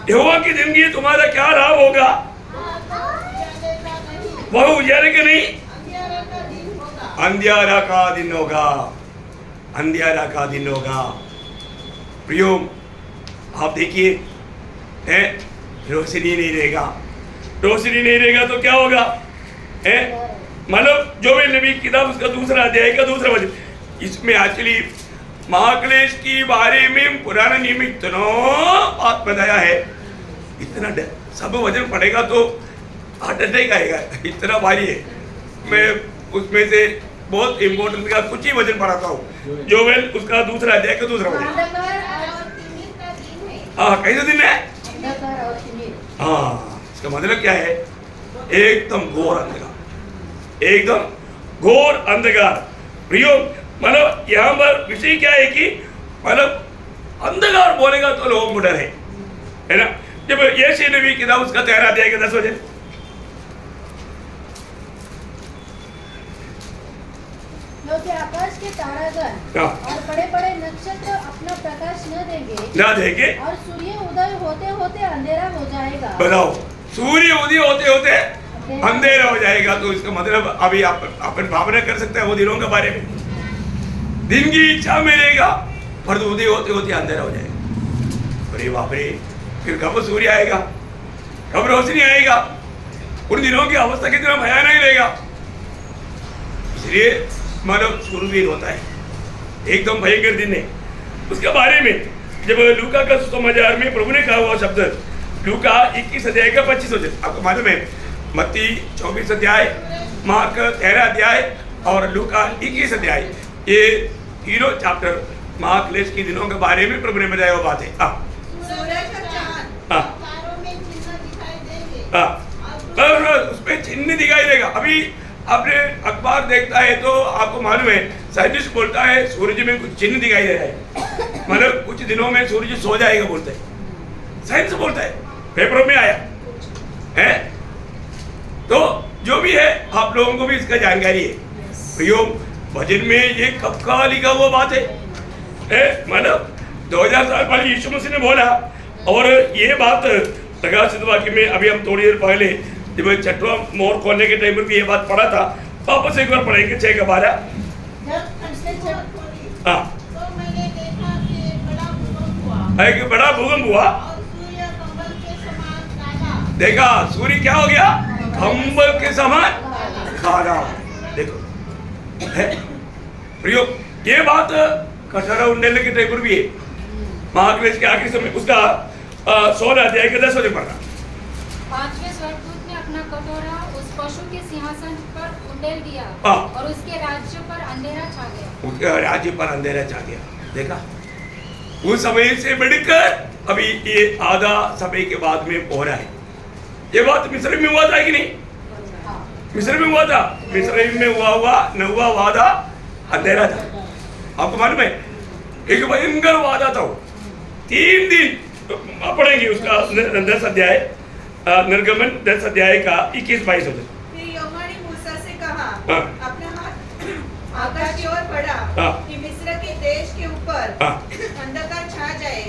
यहोवा की दिन की तुम्हारा क्या लाभ होगा? वह उजाले के नहीं, अंधियारा का दिन होगा। अंधियारा का दिन होगा। प्रियो, आप देखिए, है रोशनी नहीं रहेगा। रोशनी नहीं रहेगा तो क्या होगा? है मतलब जो भी नबी किताब उसका 2 अध्याय का 2 वचन, इसमें एक्चुअली महाक्लेश की बारे में पुराना नियम इतना बात बताया है, इतना सब वचन पड़ेगा तो हार्ट अटैक आएगा, इतना भारी है। मैं उसमें से बहुत इम्पोर्टेंट का कुछ ही वचन पढ़ाता हूँ। जोवेल उसका 2 अध्याय का 2 वचन। हाँ, कैसा दिन है? हाँ, इसका मतलब क्या है? एकदम घोर अंधकार, एकदम घोर अंधकार। प्रियो, मतलब यहाँ पर विषय क्या है कि मतलब अंधकार बोलेगा तो लोगों को डर है ना? जब यशायाह नबी किताब उसका 13 अध्याय का 10 वचन, क्योंकि आकाश के तारागण और बड़े बड़े नक्षत्र अपना प्रकाश न देंगे और सूर्य उदय होते होते अंधेरा हो जाएगा। बताओ, सूर्य उदय होते होते अंधेरा हो जाएगा तो इसका मतलब अभी आप अपन भावना कर सकते हैं वो दिनों के बारे में। दिन की इच्छा मिलेगा पर उदय होते होते अंधेरा हो जाएगा। अरे बाप रे, फिर कब सूर्य आएगा, कब रोशनी आएगा? उन दिनों की अवस्था कितना भयानक रहेगा। इसलिए मानव सूरवीर होता है, एकदम भयंकर दिन है। उसके बारे में जब लूका का सुसमाचार में प्रभु ने कहा हुआ शब्द, लूका 21 अध्याय का 25 वचन, आपको मालूम है मत्ती 24 अध्याय, मार्क 13 अध्याय और लूका 21 अध्याय, ये तीनों चैप्टर महाक्लेश के दिनों के बारे में प्रभु ने बताया हुआ बात है। उसमें चिन्ह दिखाई देगा। अभी आपने अखबार देखता है तो आपको मालूम है, साइंटिस्ट बोलता है सूरज में कुछ चिन्ह दिखाई दे रहा है, मतलब कुछ दिनों में सूरज सो जाएगा बोलते हैं, साइंस बोलता है, पेपरों में आया है। तो जो भी है आप लोगों को भी इसका जानकारी है। प्रियो, भजन में ये कब का लिखा हुआ बात है? मतलब 2000 साल पहले यीशु मसीह ने बोला, और ये बात प्रकाशित वाक्य में अभी हम थोड़ी देर पहले जब चटवा मोर खोलने के टाइम पर भी ये बात पढ़ा था, वापस एक बार पढ़ेंगे 6 का 12। हाँ, एक बड़ा भूकंप हुआ, देखा सूर्य क्या हो गया? कंबल के समान काला। देखो प्रियो, ये बात कटहरा उंडेलने के टाइम पर भी है। महाक्लेश के आखिरी समय उसका 16 अध्याय के 10 वचन पढ़ना। 5वें स्वर्गदूत ने अपना कटोरा उस पशु के सिंहासन पर उंडेल दिया और उसके राज्य पर अंधेरा छा गया। उसके राज्य पर अंधेरा छा गया। देखा, उस समय से बढ़कर अभी ये आधा समय के बाद में हो रहा है। ये बात मिस्र में हुआ था कि नहीं? मिस्र में हुआ था। मिस्र में हुआ नौवा वादा अंधेरा था। आपको मालूम है, एक भयंकर वादा था। 3 दिन पढ़ेंगे उसका 10 अध्याय, निर्गमन 10 अध्याय का 21-22 होते। फिर यहोवा ने मूसा से कहा, अपना हाथ आकाश की ओर बढ़ा कि मिस्र के देश के ऊपर अंधकार छा जाए,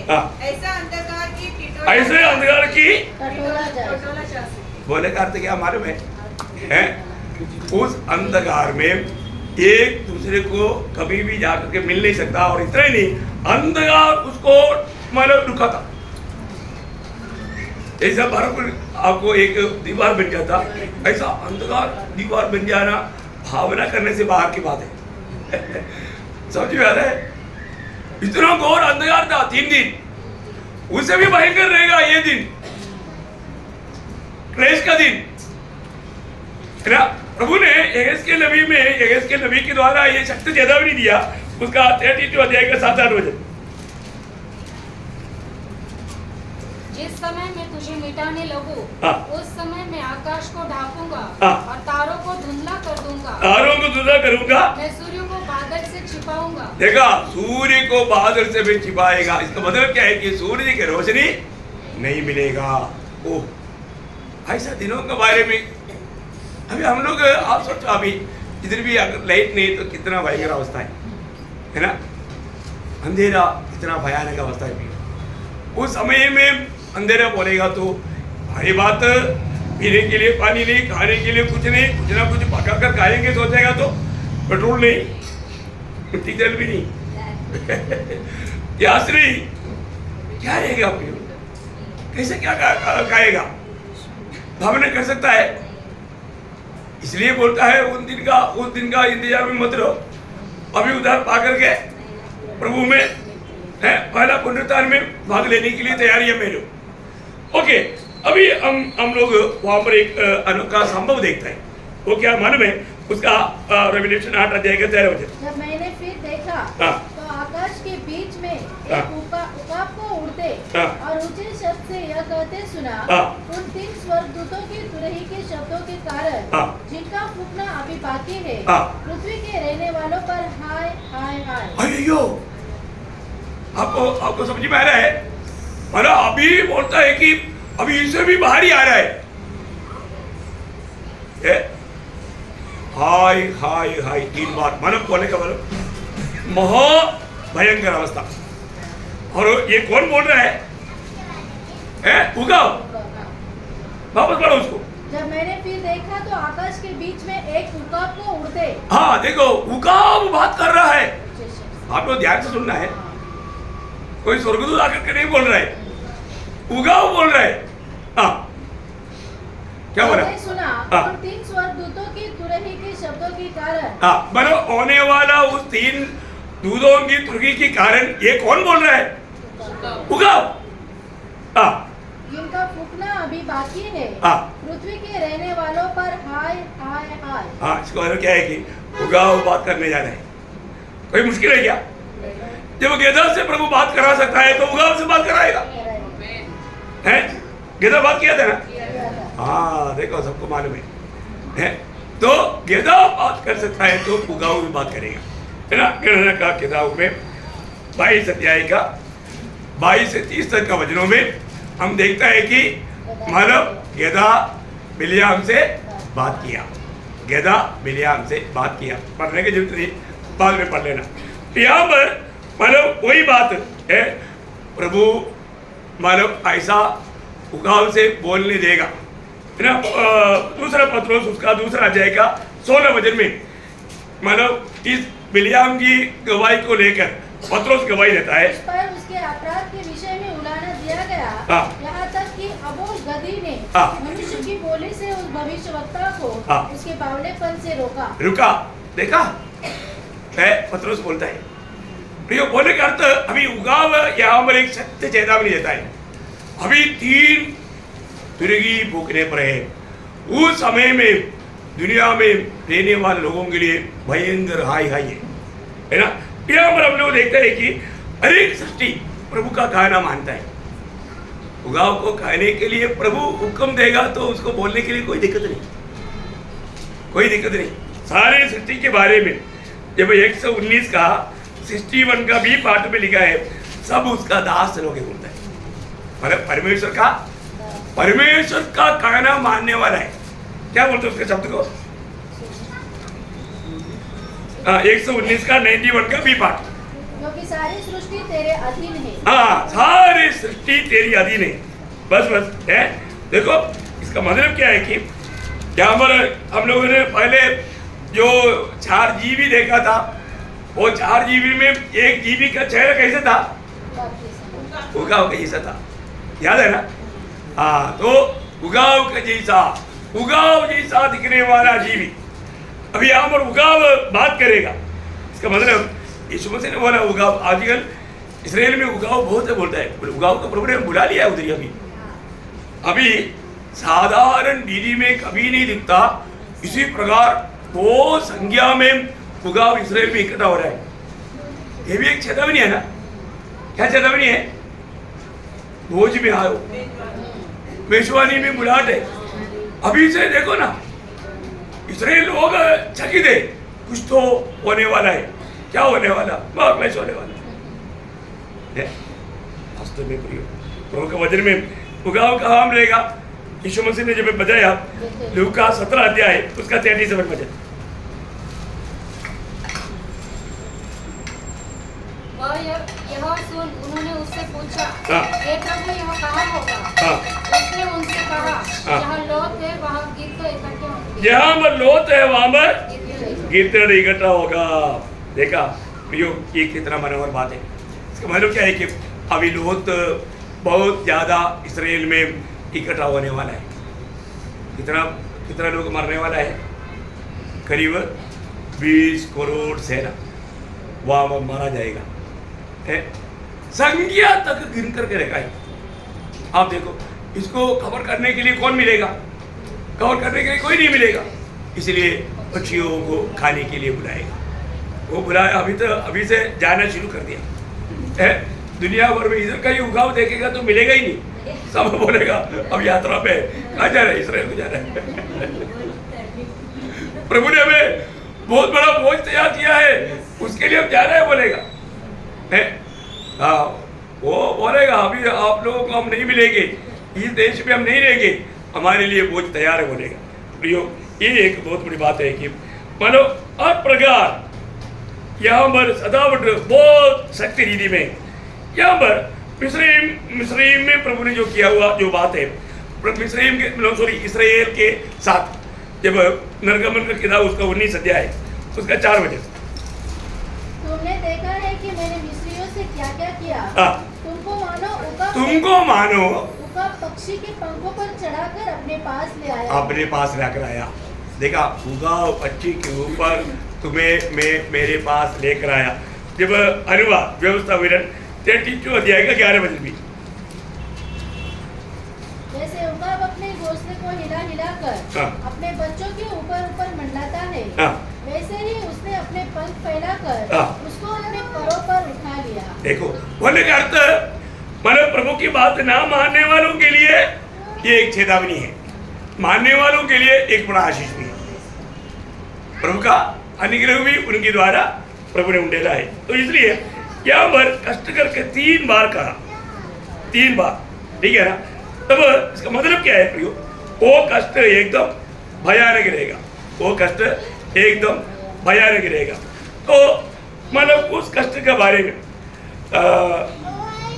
ऐसा अंधकार की टिटोला, ऐसे अंधकार की टटोला जा सके। बोले का अर्थ क्या मालूम है? उस अंधकार में एक दूसरे को कभी भी जाकर के मिल नहीं सकता, और इतना ही नहीं, अंधकार उसको मतलब रुका था। ऐसा बर्फ आपको एक दीवार बन जाता, ऐसा अंधकार दीवार बन जाना भावना करने से बाहर की बात है। समझ में आ रहा है? इतना घोर अंधकार था 3 दिन, उससे भी भयंकर रहेगा ये दिन, क्लेश का दिन है ना। प्रभु ने यहेजकेल नबी के द्वारा ये शक्ति चेतावनी दिया, उसका 32 अध्याय का 7-8 वचन। जिस समय मैं तुझे मिटाने लगूं, उस समय मैं आकाश को ढांपूंगा और तारों को धुंधला कर दूंगा। मैं सूर्य को बादल से छिपाऊंगा। देखा, सूर्य को बादल से भी छिपाएगा। इसका मतलब क्या है कि सूर्य की रोशनी नहीं मिलेगा। ओह, ऐसा दिनों के बारे में अभी हम लोग, आप सोचो अभी इधर भी अगर लाइट नहीं तो कितना भयंकर अवस्था है ना। अंधेरा कितना भयानक अवस्था है। उस समय में अंधेरा बोलेगा तो भारी बात, पीने के लिए पानी नहीं, खाने के लिए कुछ नहीं, कुछ ना कुछ पका कर खाएंगे सोचेगा तो पेट्रोल नहीं, डीजल भी नहीं, गैस नहीं, क्या रहेगा? कैसे क्या खाएगा? भावना कर सकता है। इसलिए बोलता है उस दिन का इंतजार में मत रहो, अभी उधार पा करके प्रभु में है पहला पुनरुत्थान में भाग लेने के लिए तैयारी है मेरे। ओके, अभी हम लोग वहां पर एक अनोखा संभव देखते हैं। वो क्या मालूम है? उसका रेवल्यूशन 8 अध्याय का 13 वचन। जब मैंने फिर देखा तो आकाश के बीच में एक उकाब को उड़ते और ऊंचे शब्द से यह कहते सुना, उन 3 स्वर्गदूतों की तुरही के शब्दों के कारण जिनका फूंकना अभी बाकी है, पृथ्वी के रहने वालों पर हाय हाय हाय। अयो, आपको समझ में आ रहा है? मतलब अभी बोलता है कि अभी इससे भी बाहर ही आ रहा है। हाय हाय हाय 3 बार, मतलब बोलने का मतलब महा भयंकर अवस्था। और ये कौन बोल रहा है? उगाओ, वापस पढ़ो उसको। जब मैंने फिर देखा तो आकाश के बीच में एक उकाब को उड़ते। हाँ देखो, उकाब बात कर रहा है। आप लोग ध्यान से सुनना है, कोई स्वर्गदूत आकर के नहीं बोल रहा है, उगाओ बोल रहा है। क्या बोला? सुना, उन 3 स्वर्गदूतों की तुरही के शब्दों के कारण। बनो होने वाला उस 3 दूतों की तुरही के कारण ये कौन बोल रहा है? उगाओ। जिनका फूंकना अभी बाकी है, पृथ्वी के रहने वालों पर हाय हाय हाय। इसका मतलब क्या है कि उगाओ बात करने जा रहे हैं। कोई मुश्किल है क्या? जब गेदर से प्रभु बात करा सकता है तो उगाव से बात कराएगा। हैं? गेदर बात किया था ना? हाँ देखो, सबको मालूम है? तो गेदर बात कर सकता है तो उगाव भी बात करेगा, है ना। गणना का किताब में 22 अध्याय का 22 से 30 तक का वचनों में हम देखता है कि मानव गेदा बिलियाम से बात किया, गेदा बिलियाम से बात किया। पढ़ने की जरूरत नहीं, बाद में पढ़ लेना। यहाँ पर मानव वही बात है, प्रभु मानव ऐसा उगाव से बोलने देगा, है ना। दूसरा पत्रोस उसका दूसरा अध्याय का 16 वचन में मानव इस बिलियाम की गवाही को लेकर पत्रोस गवाही देता है। उस पर उसके अपराध के विषय में उलाहना दिया गया, यहाँ तक कि अबोल गधी ने मनुष्य की बोली से उस भविष्यवक्ता को उसके बावलेपन से रुका। देखा है, पत्रोस बोलता है। तो बोलने का अर्थ अभी उगाव यहाँ पर एक सत्य चेतावनी देता है। अभी 3 तुरही फूकने पर है। उस समय में दुनिया में रहने वाले लोगों के लिए भयंकर हाय हाय है ना। यहाँ पर हम लोग देखते हैं कि हर एक सृष्टि प्रभु का कहना मानता है। उगाव को खाने के लिए प्रभु हुक्म देगा तो उसको बोलने के लिए कोई दिक्कत नहीं। सारे सृष्टि के बारे में जब 119 का 61 का भी पाठ में लिखा है, सब उसका दास लोग बोलता है। मतलब परमेश्वर का कहना मानने वाला है। क्या बोलते हैं उसके शब्द को? 119 का 91 का भी पाठ, क्योंकि सारी सृष्टि तेरे अधीन है। सारी सृष्टि तेरी अधीन है। बस है। देखो इसका मतलब क्या है कि यहाँ पर हम लोगों ने पहले जो 4 जीवी देखा था, वो 4 जीवी में एक जीवी का चेहरा कैसे था? उगाव कैसा था, याद है ना। हाँ, तो उगाव जैसा दिखने वाला जीवी। अभी यहाँ पर उगाव बात करेगा, इसका मतलब यीशु मसीह ने बोला उगाव। आजकल इसराइल में उगाव बहुत बोलता है, उगाव को प्रभु ने बुला लिया है उधर। अभी साधारण विधि में कभी नहीं दिखता, इसी प्रकार वो संज्ञा में उगाव इसराइल में इकट्ठा हो रहा है। ये भी एक चेतावनी है ना। क्या चेतावनी है? भोज में आओ, मेजबानी में बुलाट है। अभी से देखो ना, इसराइल लोग चकित है, कुछ तो होने वाला है। क्या होने वाला? क्लैश होने वाला है। वास्तव में प्रभु का वचन में उगाव कहाँ मिलेगा? यीशु मसीह ने जब बताया लूका 17 अध्याय उसका 33वां वचन। यह सुन उन्होंने उससे पूछा, हे प्रभु यह कहाँ होगा? उसने उनसे कहा, जहाँ लोथ है वहाँ गिरते इकट्ठे होंगे। जहाँ पर लोथ है वहाँ पर गिरते इकट्ठा होगा। देखा ये कितना मनोहर बात है। इसका मतलब क्या है कि अभी लोथ बहुत ज्यादा इसराइल में इकट्ठा होने वाला है। कितना लोग मरने वाला है? करीब 20 करोड़ सेना वहाँ मारा जाएगा। संख्या तक गिन करके रहेगा। आप देखो, इसको कवर करने के लिए कौन मिलेगा? कवर करने के लिए कोई नहीं मिलेगा, इसलिए पक्षियों को खाने के लिए बुलाएगा। वो बुलाया, अभी से जाना शुरू कर दिया। दुनिया भर में इधर का ही उगाव देखेगा तो मिलेगा ही नहीं। सब बोलेगा अब यात्रा पे कहाँ जा रहे हैं? इसराइल को जा रहे हैं। प्रभु ने हमें बहुत बड़ा बोझ तैयार किया है, उसके लिए हम जा रहे हैं बोलेगा। हाँ, वो बोलेगा अभी आप लोगों को हम नहीं मिलेंगे, इस देश में हम नहीं रहेंगे, हमारे लिए बोझ तैयार है बोलेगा। प्रियो, ये एक बहुत बड़ी बात है कि मानो हर प्रकार यहाँ पर सदावट बहुत शक्ति रीति में, यहाँ पर मिस्रईम में प्रभु ने जो किया हुआ जो बात है, इसराइल के साथ जब निर्गमन का किताब उसका 19 अध्याय उसका 4 वचन। तुमने देखा है कि मैंने मिस्रियों से क्या क्या किया। तुमको मानो उकाब पक्षी के पंखों पर चढ़ाकर अपने पास ले आया। देखा, उगाव पक्षी के ऊपर तुम्हें मैं मेरे पास लेकर आया। जब अनुवाद व्यवस्था विवरण 32 अध्याय का 11 वचन भी। जैसे उकाब अपने घोंसले को हिला कर अपने बच्चों के ऊपर मंडलाता है, वैसे ही उसने अपने पंख फैलाकर उसको अपने परों पर उठा लिया। देखो, बोलने का अर्थ मतलब प्रभु की बात ना मानने वालों के लिए ये एक चेतावनी है, मानने वालों के लिए एक बड़ा आशीष भी है। प्रभु का अनुग्रह भी उनके द्वारा प्रभु ने उंडेला है। तो इसलिए यहाँ पर कष्ट करके 3 बार कहा, 3 बार, ठीक है ना। तब इसका मतलब क्या है प्रियो? वो कष्ट एकदम भयानक रहेगा, वो कष्ट एकदम भयानक रहेगा। तो मतलब उस कष्ट के बारे में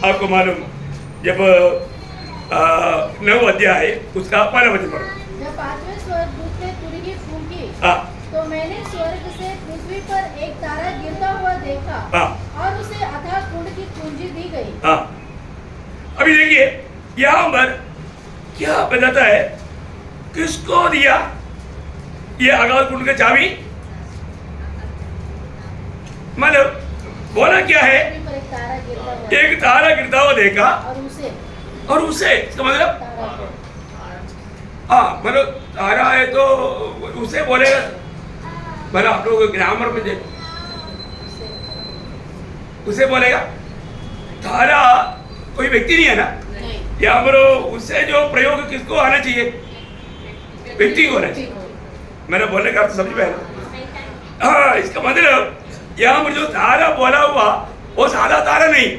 आपको मालूम, जब 9 अध्याय उसका 12 वचन पढ़ो। जब 5वें स्वर्गदूत ने तुरही फूंकी, तो मैंने स्वर्ग से पृथ्वी पर एक तारा गिरता हुआ देखा और उसे अथाह कुंड की कुंजी दी गई। अभी देखिए यहाँ पर क्या बताता है, किसको दिया ये अगाध कुंड का चाबी? मतलब बोला क्या है? एक तारा गिरता हुआ देखा और उसे इसका मतलब मतलब तारा है तो उसे बोलेगा, मतलब आप लोग ग्रामर में देखो, उसे बोलेगा। तारा कोई व्यक्ति नहीं है ना, यहाँ पर उससे जो प्रयोग किसको आना चाहिए? व्यक्ति को आना चाहिए। मैंने बोलने का अर्थ समझ में आया? हाँ, इसका मतलब यहाँ पर जो तारा बोला हुआ वो सादा तारा नहीं।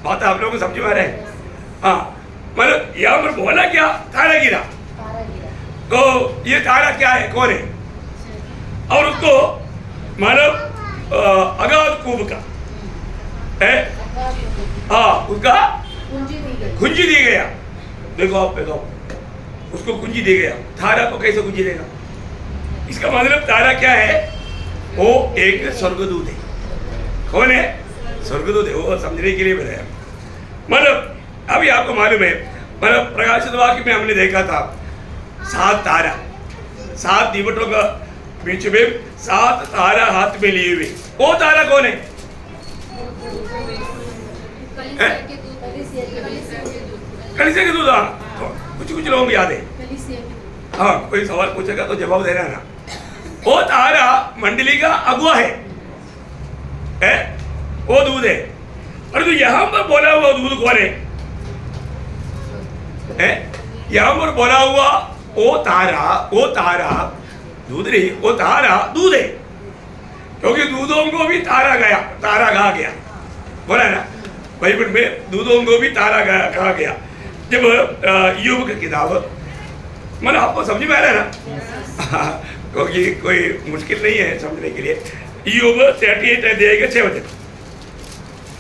बात आप लोगों को समझ में आ रहा है? हाँ, मतलब यहाँ पर बोला क्या? तारा गिरा। तो ये तारा क्या है, कौन है? और उसको मतलब अगाध कूप का है, हाँ, उसका कुंजी दी गया। देखो आप देखो, उसको कुंजी दी गया। तारा को कैसे कुंजी देगा? इसका मतलब तारा क्या है? वो एक स्वर्गदूत है। कौन है? स्वर्गदूत है। वो समझने के लिए बताया। मतलब अभी आपको मालूम है, मतलब प्रकाशित वाक्य में हमने देखा था 7 तारा, 7 दीवटों का बीच में 7 तारा हाथ में लिए हुए, वो तारा कौन है? कलीसिया के दूध। हाँ, कुछ लोगों को याद है। हाँ, कोई सवाल पूछेगा तो जवाब देना ना। वो तारा मंडली का अगुआ है, वो दूध है। और तो यहाँ पर बोला हुआ दूध कौन है? यहाँ पर बोला हुआ वो तारा दूध नहीं, वो तारा दूध है, क्योंकि दूधों को भी तारा कहा गया, बोला ना बाइबल में, दूधों को भी तारा कहा गया। जब ईयोब की किताब, मतलब आपको समझ में आ रहा है ना, क्योंकि कोई मुश्किल नहीं है समझने के लिए। ईयोब 38 अध्याय के 6 वचन।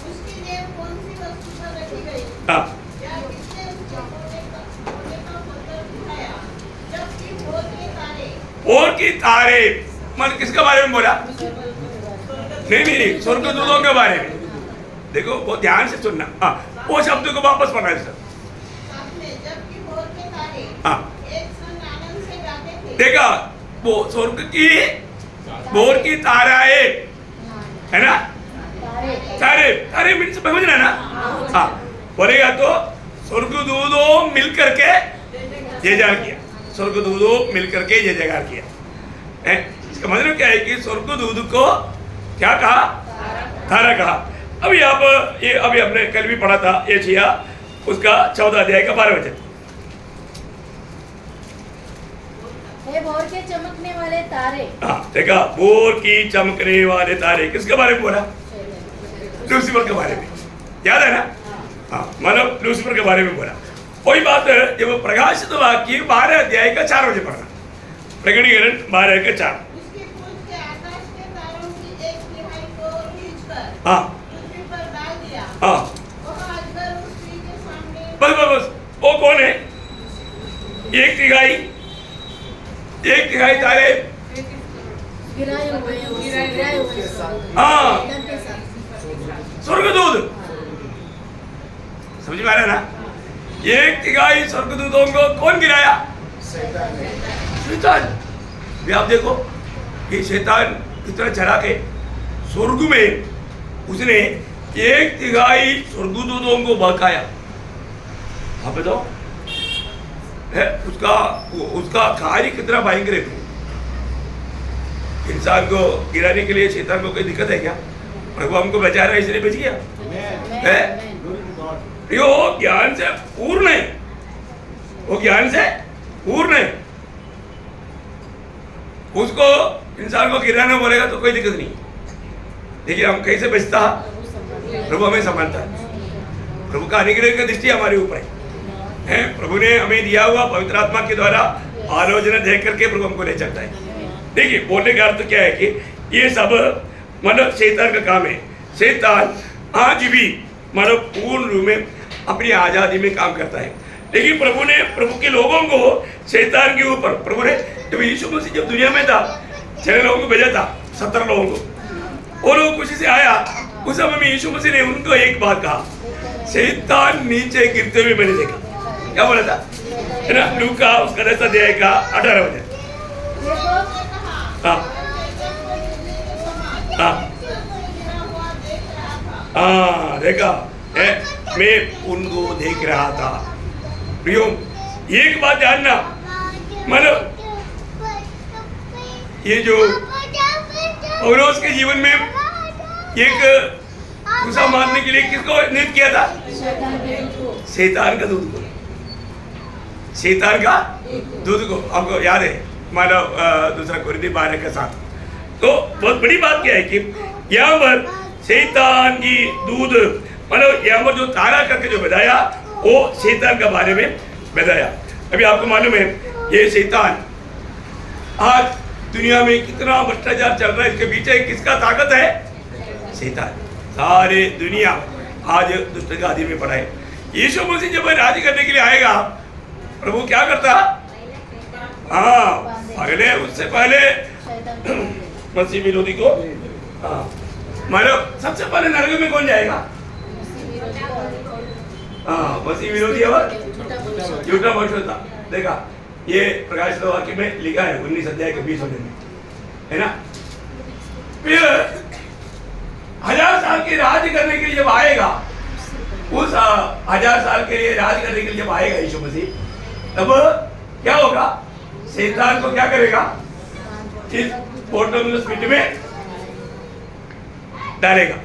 उसकी देव कौन सी वस्तु पर रखी गई? हाँ, या किसने उसके कोने का पत्थर उठाया? जबकि भोर के तारे। और की तारे, मतलब किसके बारे में बोला? नहीं, स्वर्गदूतों के बारे में। देखो वो ध्यान से सुनना। हाँ, वो शब्द को वापस पढ़ना है सर। जबकि भोर के तारे हाँ, एक संग आनंद से गाते थे। देखा, वो स्वर्ग की भोर की ताराएं है ना, तारे मीन्स समझना ना। हाँ, बोलेगा तो स्वर्गदूतों मिलकर के जय जयकार किया, स्वर्गदूतों मिलकर के जय जयकार किया। इसका मतलब क्या है कि स्वर्गदूत को क्या कहा? तारा कहा। अभी आप ये अभी हमने कल भी पढ़ा था एशिया उसका 14 अध्याय का 12 वचन। हे भोर के चमकने वाले तारे। हाँ, देखा, भोर की चमकने वाले तारे किसके बारे में बोला? लूसीफर के बारे में, याद है ना? हाँ, मतलब लूसीफर के बारे में बोला। वही बात है जब प्रकाशित वाक्य 12 अध्याय का 4 वचन पढ़ना, प्रकटीकरण 12 के 4। उसके पूंछ के आकाश के तारों की एक तिहाई को खींचकर हाँ, पृथ्वी पर डाल दिया। हाँ, वह अजगर उस स्त्री के सामने। बस वो कौन है? एक तिहाई तारे। गिराए हुए हाँ, स्वर्गदूत। समझ में आ रहा है ना? एक तिहाई स्वर्गदूतों को कौन गिराया? शैतान। भी आप देखो कि शैतान कितना चला के स्वर्ग में उसने एक तिहाई स्वर्गदूतों को बहकाया। आप बताओ, है उसका कार्य कितना भयंकर है। इंसान को गिराने के लिए शैतान को कोई दिक्कत है क्या? प्रभु हमको बचा रहा है इसलिए बच गया है। यो ज्ञान से पूर्ण है, वो ज्ञान से पूर्ण है। उसको इंसान को गिराना बोलेगा तो कोई दिक्कत नहीं। देखिए हम कैसे बचता, प्रभु हमें संभालता है। प्रभु का अनुग्रह की दृष्टि हमारे ऊपर है। प्रभु ने हमें दिया हुआ पवित्र आत्मा के द्वारा आलोचना देख करके प्रभु हमको ले चलता है। देखिए बोलने का अर्थ क्या है कि ये सब मतलब शैतान का काम है। शैतान आज भी मतलब पूर्ण रूप में अपनी आजादी में काम करता है, लेकिन प्रभु के लोगों को शैतान के ऊपर प्रभु ने जब यीशु मसीह जब दुनिया में था 6 लोगों को भेजा था, 70 लोगों को। वो लोग खुशी से आया, उस समय में यीशु मसीह ने उनको एक बात कहा, शैतान नीचे गिरते हुए मैंने देखा। क्या बोला था? है ना, लूका उसका 10 अध्याय का 18 वचन। हाँ, हाँ, देखा है, मैं उनको देख रहा था। प्रियो, एक बात जानना, मतलब ये जो पौलुस के जीवन में एक गुस्सा मारने के लिए किसको नियुक्त किया था? शैतान का दूध को, शैतान का दूध को। आपको याद है मानव 2 कोरिन्थी 12 के 7। तो बहुत बड़ी बात क्या है कि यहाँ पर शैतान की दूध, मतलब यहाँ पर जो तारा करके जो बताया वो शैतान के बारे में बताया। अभी आपको मालूम है ये शैतान आज दुनिया में कितना भ्रष्टाचार चल रहा है, इसके पीछे किसका ताकत है? शैतान। सारे दुनिया आज दुष्ट का आदि में पड़ा है। यीशु मसीह जब राज करने के लिए आएगा, प्रभु क्या करता? हाँ, पहले उससे पहले मसीह विरोधी को, हाँ, मतलब सबसे पहले नरक में कौन जाएगा? हाँ, मसीह विरोधी और झूठा भविष्य। झूठा भविष्यवक्ता। देखा, ये प्रकाशित वाक्य में लिखा है 19 अध्याय के 20 वचन में, है ना। फिर 1000 साल के राज करने के लिए जब आएगा, उस 1000 साल के लिए राज करने के लिए जब आएगा यीशु मसीह, तब क्या होगा? शैतान को क्या करेगा? इस पोर्टल पिट में डालेगा।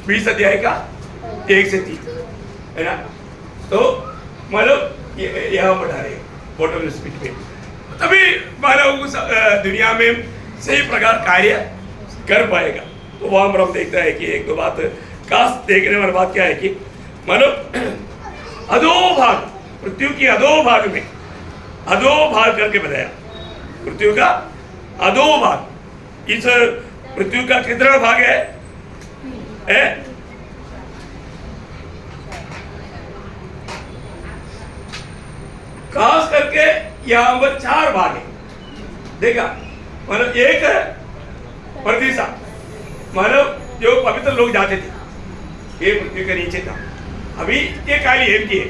20 अध्याय का 1 से 3, है ना। तो मतलब यहाँ पर डालेगा पोर्टल पिट में, तभी मानव उस दुनिया में सही प्रकार कार्य कर पाएगा। तो वहां पर हम देखते हैं कि एक दो बात खास देखने वाली बात क्या है कि मतलब अधोभाग, पृथ्वी की अधोभाग में अधोभाग करके बताया। पृथ्वी का अधोभाग, इस पृथ्वी का कितना भाग है? खास करके यहाँ पर 4 भाग है। देखा, मतलब एक प्रतिशत, मतलब जो पवित्र लोग जाते थे, ये पृथ्वी के नीचे था, अभी ये खाली एम्प्टी है।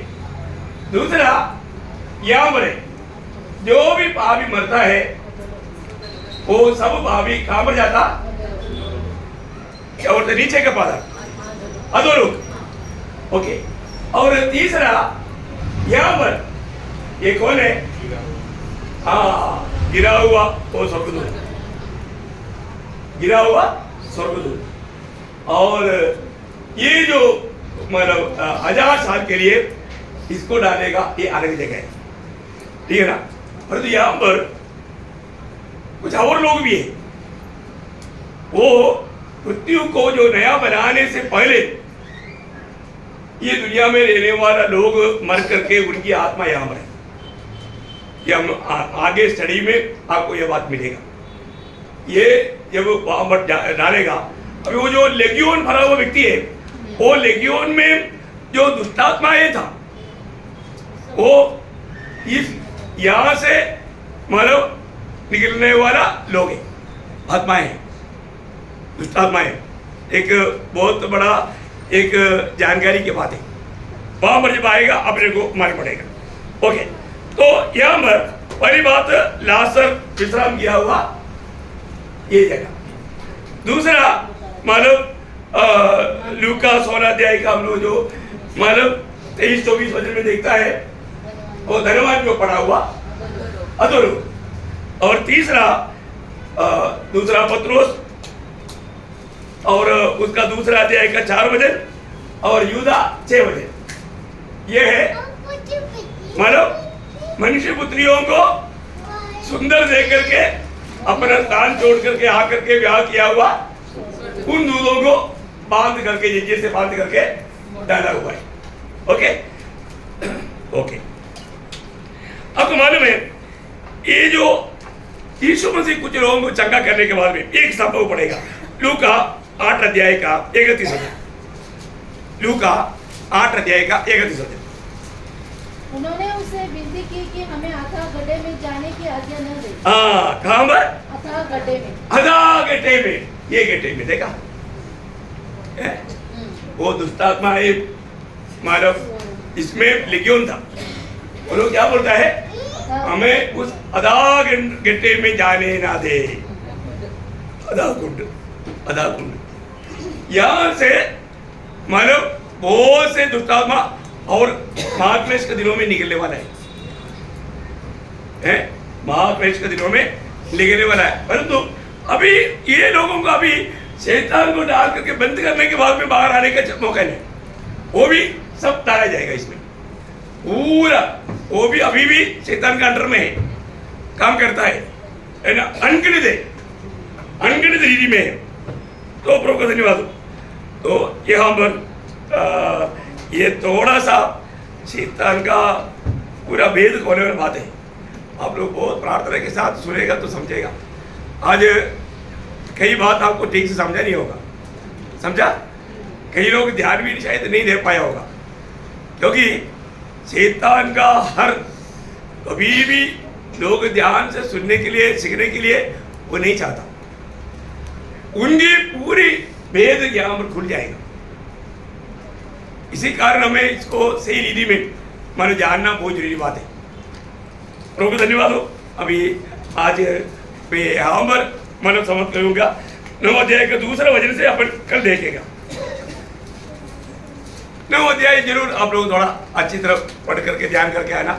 दूसरा यहाँ पर जो भी पापी मरता है वो सब पापी कहाँ पर जाता? क्या बोलते? नीचे का पादा, अधोलोक। ओके। और तीसरा यहाँ पर ये कौन है? हाँ, गिरा हुआ वो स्वर्गदूत, गिरा हुआ स्वर्गदूत। और ये जो मतलब 1000 साल के लिए इसको डालेगा, ये अलग जगह है, ठीक है ना। परंतु यहाँ पर कुछ और लोग भी है, वो पृथ्वी को जो नया बनाने से पहले ये दुनिया में रहने वाला लोग मर करके उनकी आत्मा यहाँ पर है। ये हम आगे स्टडी में आपको ये बात मिलेगा। ये जब वहां पर डालेगा, अभी वो जो लेगियोन भरा हुआ व्यक्ति है, वो लेगियोन में जो दुष्टात्माएं था, वो इस यहाँ से मतलब निकलने वाला लोग है, आत्माएं, दुष्टात्माएं। एक बहुत बड़ा एक जानकारी की बात है, वहां पर जब आएगा अपने को मालूम पड़ेगा। ओके, तो यहाँ पर पहली बात लासर विश्राम किया हुआ ये जगह। दूसरा मतलब लूका 16 अध्याय का हम लोग जो मतलब 23-24 वचन में देखता है, वो धनवान जो पड़ा हुआ अधोलोक। और तीसरा दूसरा पत्रोस और उसका दूसरा अध्याय का 4 वचन और यूदा 6 वचन। ये है मतलब मनुष्य पुत्रियों को सुंदर देख करके अपना स्थान छोड़ करके आकर के विवाह किया हुआ उन दूधों को बांध करके, जंजीर से बांध करके डाला हुआ है। Okay okay. अब तो मालूम है ये जो यीशु मसीह कुछ लोगों को चंगा करने के बाद में एक संभव पड़ेगा। लूका 8 अध्याय का 31 वचन। लूका 8 अध्याय का 31 वचन। उन्होंने उसे विनती की कि हमें अथाह गड्ढे में जाने की आज्ञा न दे। कहाँ पर? अथाह गड्ढे में। अथाह गड्ढे में, ये गड्ढे में देखा वो दुष्टात्मा है मानव, इसमें लेगियोन था। वो लोग क्या बोलता है? हमें उस अथाह गड्ढे में जाने ना दे। अथाह कुंड यहाँ से मानव बहुत से दुष्टात्मा और महाक्लेश के दिनों में निकलने वाला है, महाक्लेश के दिनों में निकलने वाला है। परंतु अभी ये लोगों को अभी शैतान को डाल करके बंद करने के बाद में बाहर आने का मौका नहीं, वो भी सब डाला जाएगा इसमें पूरा। वो भी अभी भी शैतान का अंडर में है, काम करता है ना, अनगिनत रीति में है। तो प्रभु का धन्यवाद। तो यहाँ पर ये थोड़ा सा शैतान का पूरा भेद खोलने वाली बात है। आप लोग बहुत प्रार्थना के साथ सुनेगा तो समझेगा। आज कई बात आपको ठीक से समझा नहीं होगा, समझा? कई लोग ध्यान भी शायद नहीं दे पाया होगा, क्योंकि शैतान का हर कभी भी लोग ध्यान से सुनने के लिए, सीखने के लिए वो नहीं चाहता। उनकी पूरी भेद यहाँ पर खुल जाएगा। इसी कारण हमें इसको सही रीति में मैंने जानना बहुत जरूरी बात है। प्रभु को धन्यवाद हो। अभी आज मैं यहाँ पर मन समाप्त करूँगा। 9 अध्याय का दूसरा वचन से अपन कल देखेगा। 9 अध्याय जरूर आप लोग थोड़ा अच्छी तरह पढ़ करके ध्यान करके आना,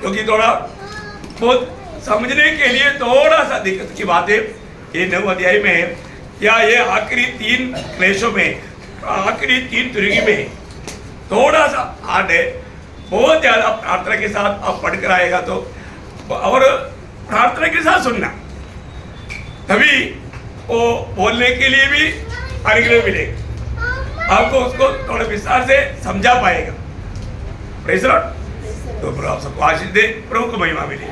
क्योंकि थोड़ा बहुत समझने के लिए थोड़ा सा दिक्कत की बात है ये 9 अध्याय में है, या ये आखिरी 3 क्लेशों में, आखिरी 3 तुरगी में थोड़ा सा हार्ड है। बहुत ज़्यादा प्रार्थना के साथ आप पढ़ कर आएगा तो, और प्रार्थना के साथ सुनना, तभी वो बोलने के लिए भी अनुग्रह मिलेगा, आपको उसको थोड़ा विस्तार से समझा पाएगा। Praise the Lord. तो प्रभु आप सबको आशीष दे, प्रभु को महिमा मिले।